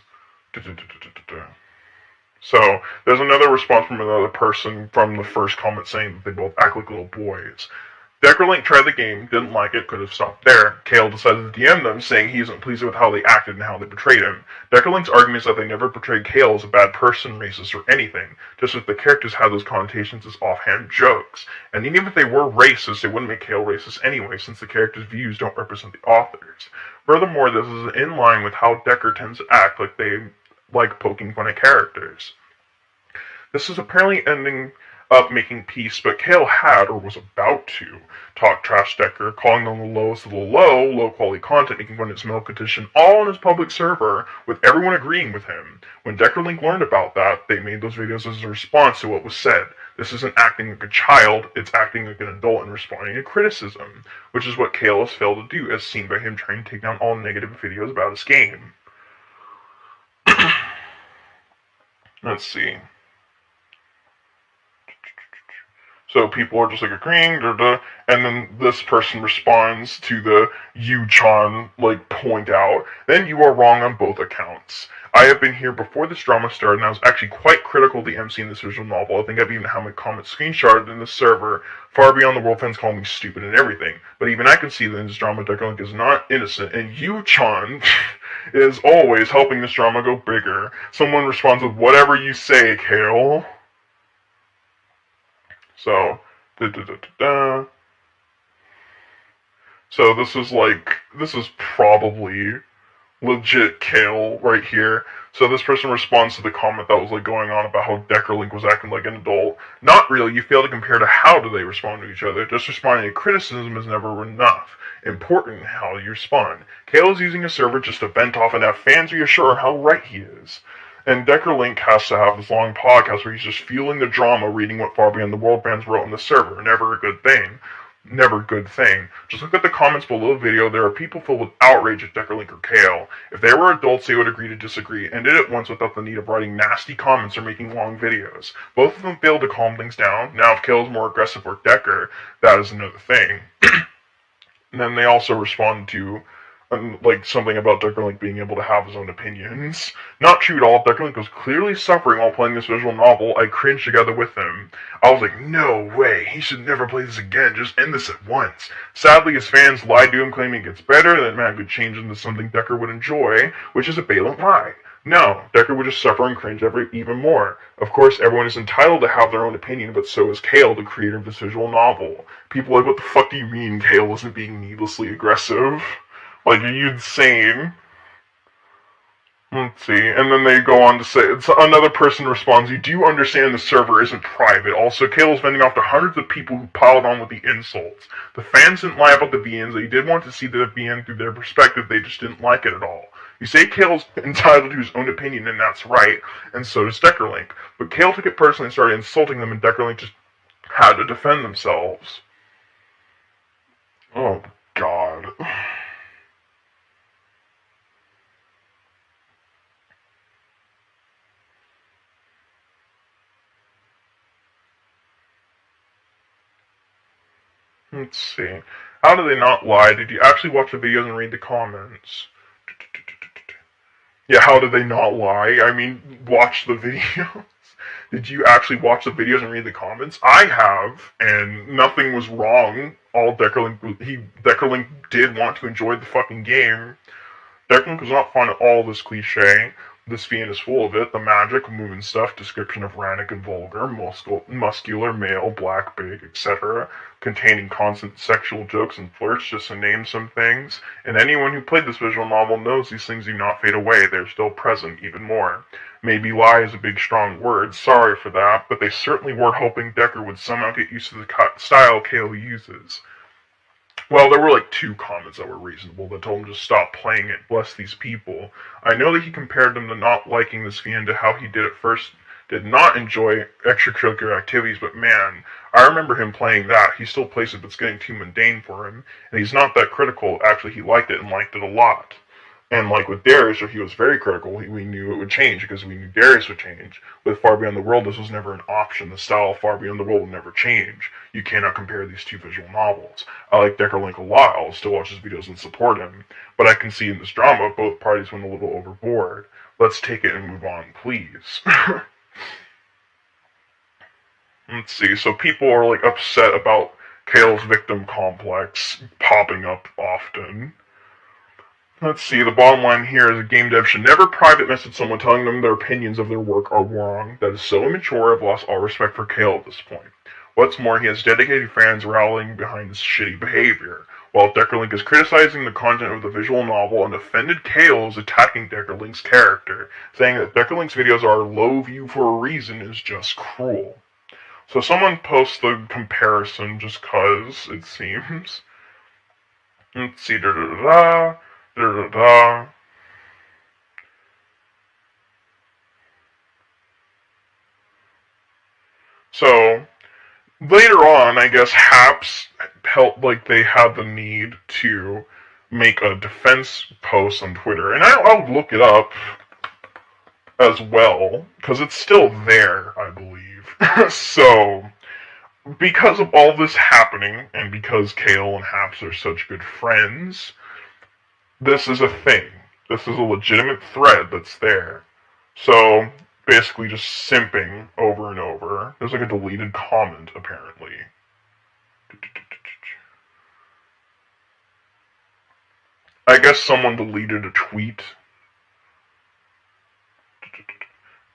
So, there's another response from another person from the first comment saying that they both act like little boys. Deckerlink tried the game, didn't like it, could have stopped there. Kael decided to DM them, saying he isn't pleased with how they acted and how they portrayed him. Deckerlink's argument is that they never portrayed Kael as a bad person, racist, or anything, just that the characters had those connotations as offhand jokes. And even if they were racist, they wouldn't make Kael racist anyway, since the characters' views don't represent the authors. Furthermore, this is in line with how Decker tends to act, like they like poking fun at characters. This is apparently ending up making peace, but Kael had, or was about to, talk trash Decker, calling them the lowest of the low quality content, making fun of his milk petition, all on his public server, with everyone agreeing with him. When Deckerlink learned about that, they made those videos as a response to what was said. This isn't acting like a child, it's acting like an adult and responding to criticism, which is what Kael has failed to do, as seen by him trying to take down all negative videos about his game. Let's see. So people are just agreeing, and then this person responds to the Yu-chan, point out, then you are wrong on both accounts. I have been here before this drama started, and I was actually quite critical of the MC in this visual novel. I think I've even had my comments screenshotted in the server, far beyond the world fans calling me stupid and everything. But even I can see that this drama Deckerlink is not innocent, and Yu-chan is always helping this drama go bigger. Someone responds with, whatever you say, Kael. So, So this is probably legit Kael right here. So this person responds to the comment that was going on about how Deckerlink was acting like an adult. Not really, you fail to compare to how do they respond to each other. Just responding to criticism is never enough. Important how you respond. Kael is using a server just to vent off and have fans reassure how right he is. And Deckerlink has to have this long podcast where he's just fueling the drama, reading what Far Beyond the World fans wrote on the server. Never a good thing. Never a good thing. Just look at the comments below the video. There are people filled with outrage at Deckerlink or Kael. If they were adults, they would agree to disagree, and did it once without the need of writing nasty comments or making long videos. Both of them failed to calm things down. Now, if Kael is more aggressive or Decker, that is another thing. And then they also respond to like something about Deckerlink being able to have his own opinions. Not true at all. Deckerlink was clearly suffering while playing this visual novel. I cringed together with him. I was like, no way, he should never play this again, just end this at once. Sadly, his fans lied to him, claiming it gets better, that man could change into something Decker would enjoy, which is a blatant lie. No, Decker would just suffer and cringe even more. Of course, everyone is entitled to have their own opinion, but so is Kael, the creator of this visual novel. People are like, what the fuck do you mean Kael isn't being needlessly aggressive? Like, are you insane? Let's see, and then they go on to say, another person responds, you do understand the server isn't private. Also, Kael is vending off to hundreds of people who piled on with the insults. The fans didn't lie about the VNs, they did want to see the VN through their perspective, they just didn't like it at all. You say Kael's entitled to his own opinion, and that's right, and so does Deckerlink. But Kael took it personally and started insulting them, and Deckerlink just had to defend themselves. Oh, God. Let's see. How do they not lie? Did you actually watch the videos and read the comments? Yeah, how did they not lie? I mean, watch the videos. Did you actually watch the videos and read the comments? I have, and nothing was wrong. Deckerlink did want to enjoy the fucking game. Deckerlink was not fond of all this cliche. This fiend is full of it. The magic, moving stuff, description of rantic and vulgar, muscular, male, black, big, etc., containing constant sexual jokes and flirts, just to name some things. And anyone who played this visual novel knows these things do not fade away. They're still present, even more. Maybe lie is a big, strong word. Sorry for that, but they certainly were hoping Decker would somehow get used to the style Kael uses. Well, there were like 2 comments that were reasonable that told him to stop playing it. Bless these people. I know that he compared them to not liking this VN to how he did at first, did not enjoy extracurricular activities, but man, I remember him playing that. He still plays it, but it's getting too mundane for him, and he's not that critical. Actually, he liked it and liked it a lot. And like with Darius, where he was very critical, we knew it would change because we knew Darius would change. With Far Beyond the World, this was never an option. The style of Far Beyond the World will never change. You cannot compare these 2 visual novels. I like Deckerlink a lot. I'll still watch his videos and support him. But I can see in this drama, both parties went a little overboard. Let's take it and move on, please. Let's see. So people are like upset about Kael's victim complex popping up often. Let's see, the bottom line here is a game dev should never private message someone telling them their opinions of their work are wrong. That is so immature, I've lost all respect for Kael at this point. What's more, he has dedicated fans rallying behind this shitty behavior. While Deckerlink is criticizing the content of the visual novel, and offended Kael is attacking Deckerlink's character, saying that Deckerlink's videos are low view for a reason is just cruel. So someone posts the comparison just cause, it seems. Let's see, da-da-da-da. So, later on, I guess HAPS felt like they had the need to make a defense post on Twitter. And I'll look it up as well, because it's still there, I believe. So, because of all this happening, and because Kael and HAPS are such good friends, this is a thing. This is a legitimate thread that's there. So, basically just simping over and over. There's like a deleted comment, apparently. I guess someone deleted a tweet.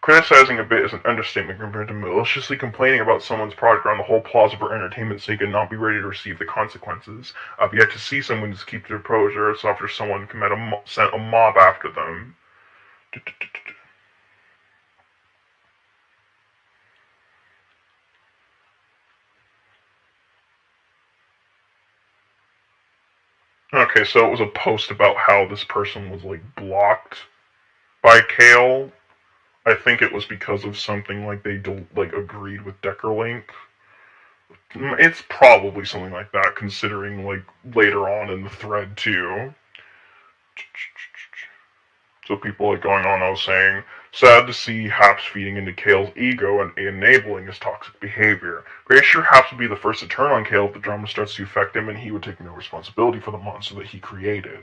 Criticizing a bit is an understatement compared to maliciously complaining about someone's product around the whole plaza for entertainment's sake and not be ready to receive the consequences. I've yet to see someone just keep their composure after someone sent a mob after them. Okay, so it was a post about how this person was, like, blocked by Kael. I think it was because of something like they agreed with Deckerlink. It's probably something like that, considering like later on in the thread too. So people like going on, I was saying, sad to see HAPS feeding into Kael's ego and enabling his toxic behavior. Very sure HAPS would be the first to turn on Kael if the drama starts to affect him and he would take no responsibility for the monster that he created.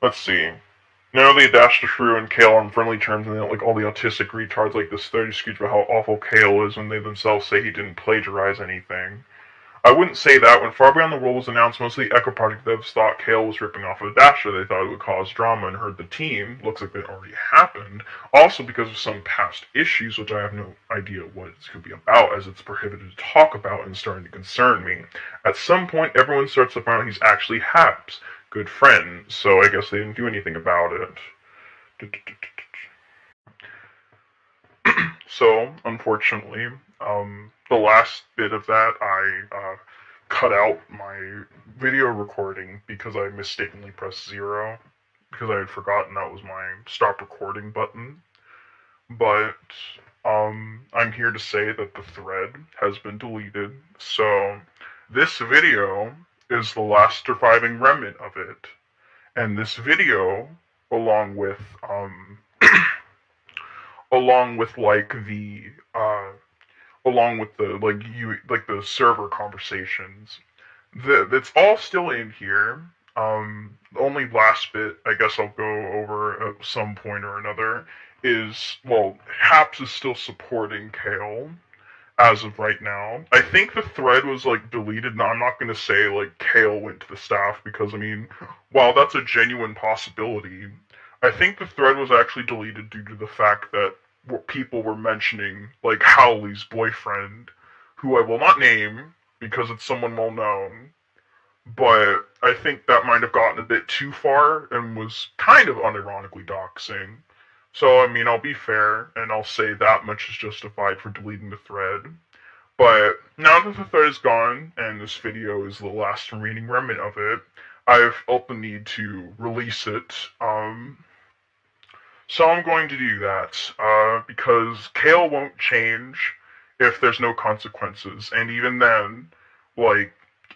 let's see. Now they dash the shrew and Kael on friendly terms, and then like all the autistic retards like this 30 speech about how awful Kael is when they themselves say he didn't plagiarize anything. I wouldn't say that. When Far Beyond the World was announced, most of the Echo Project devs thought Kael was ripping off of Dasher. They thought it would cause drama and hurt the team. Looks like it already happened. Also because of some past issues, which I have no idea what it's going to be about, as it's prohibited to talk about and starting to concern me. At some point, everyone starts to find out he's actually HAPS. Good friend. So I guess they didn't do anything about it. So, unfortunately, the last bit of that, I cut out my video recording because I mistakenly pressed 0 because I had forgotten that was my stop recording button. But I'm here to say that the thread has been deleted. So this video is the last surviving remnant of it, and this video, along with along with the server conversations. It's all still in here. The only last bit I guess I'll go over at some point or another is, well, HAPS is still supporting Kael as of right now. I think the thread was like deleted. Now I'm not going to say like Kael went to the staff, because I mean, while that's a genuine possibility, I think the thread was actually deleted due to the fact that people were mentioning like Howley's boyfriend, who I will not name because it's someone well known, but I think that might have gotten a bit too far and was kind of unironically doxing. So, I mean, I'll be fair and I'll say that much is justified for deleting the thread. But now that the thread is gone and this video is the last remaining remnant of it, I've felt the need to release it. So I'm going to do that, because Kael won't change if there's no consequences. And even then, like,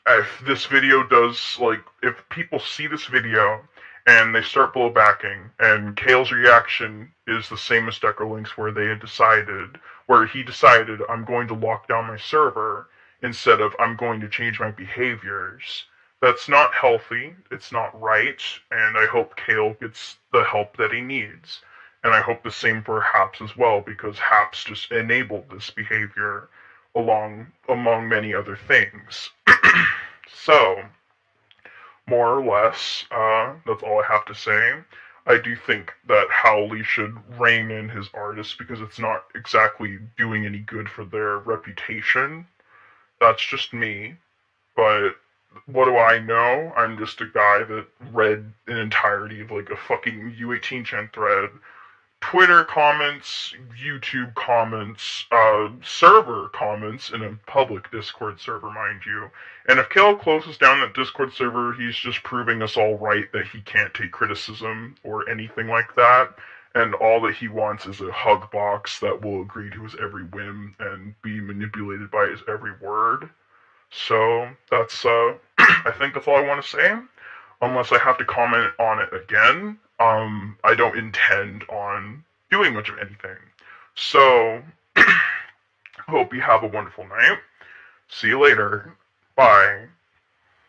if this video does, like, if people see this video and they start blowbacking, and Kael's reaction is the same as Deckerlink's, where he decided, I'm going to lock down my server, instead of I'm going to change my behaviors. That's not healthy, it's not right, and I hope Kael gets the help that he needs. And I hope the same for HAPS as well, because HAPS just enabled this behavior among many other things. So, more or less, that's all I have to say. I do think that Howley should rein in his artists, because it's not exactly doing any good for their reputation. That's just me. But what do I know? I'm just a guy that read an entirety of like a fucking U18 thread, Twitter comments, YouTube comments, server comments in a public Discord server, mind you. And if Kael closes down that Discord server, he's just proving us all right that he can't take criticism or anything like that. And all that he wants is a hug box that will agree to his every whim and be manipulated by his every word. So that's, I think that's all I want to say. Unless I have to comment on it again, I don't intend on doing much of anything. So, hope you have a wonderful night. See you later. Bye.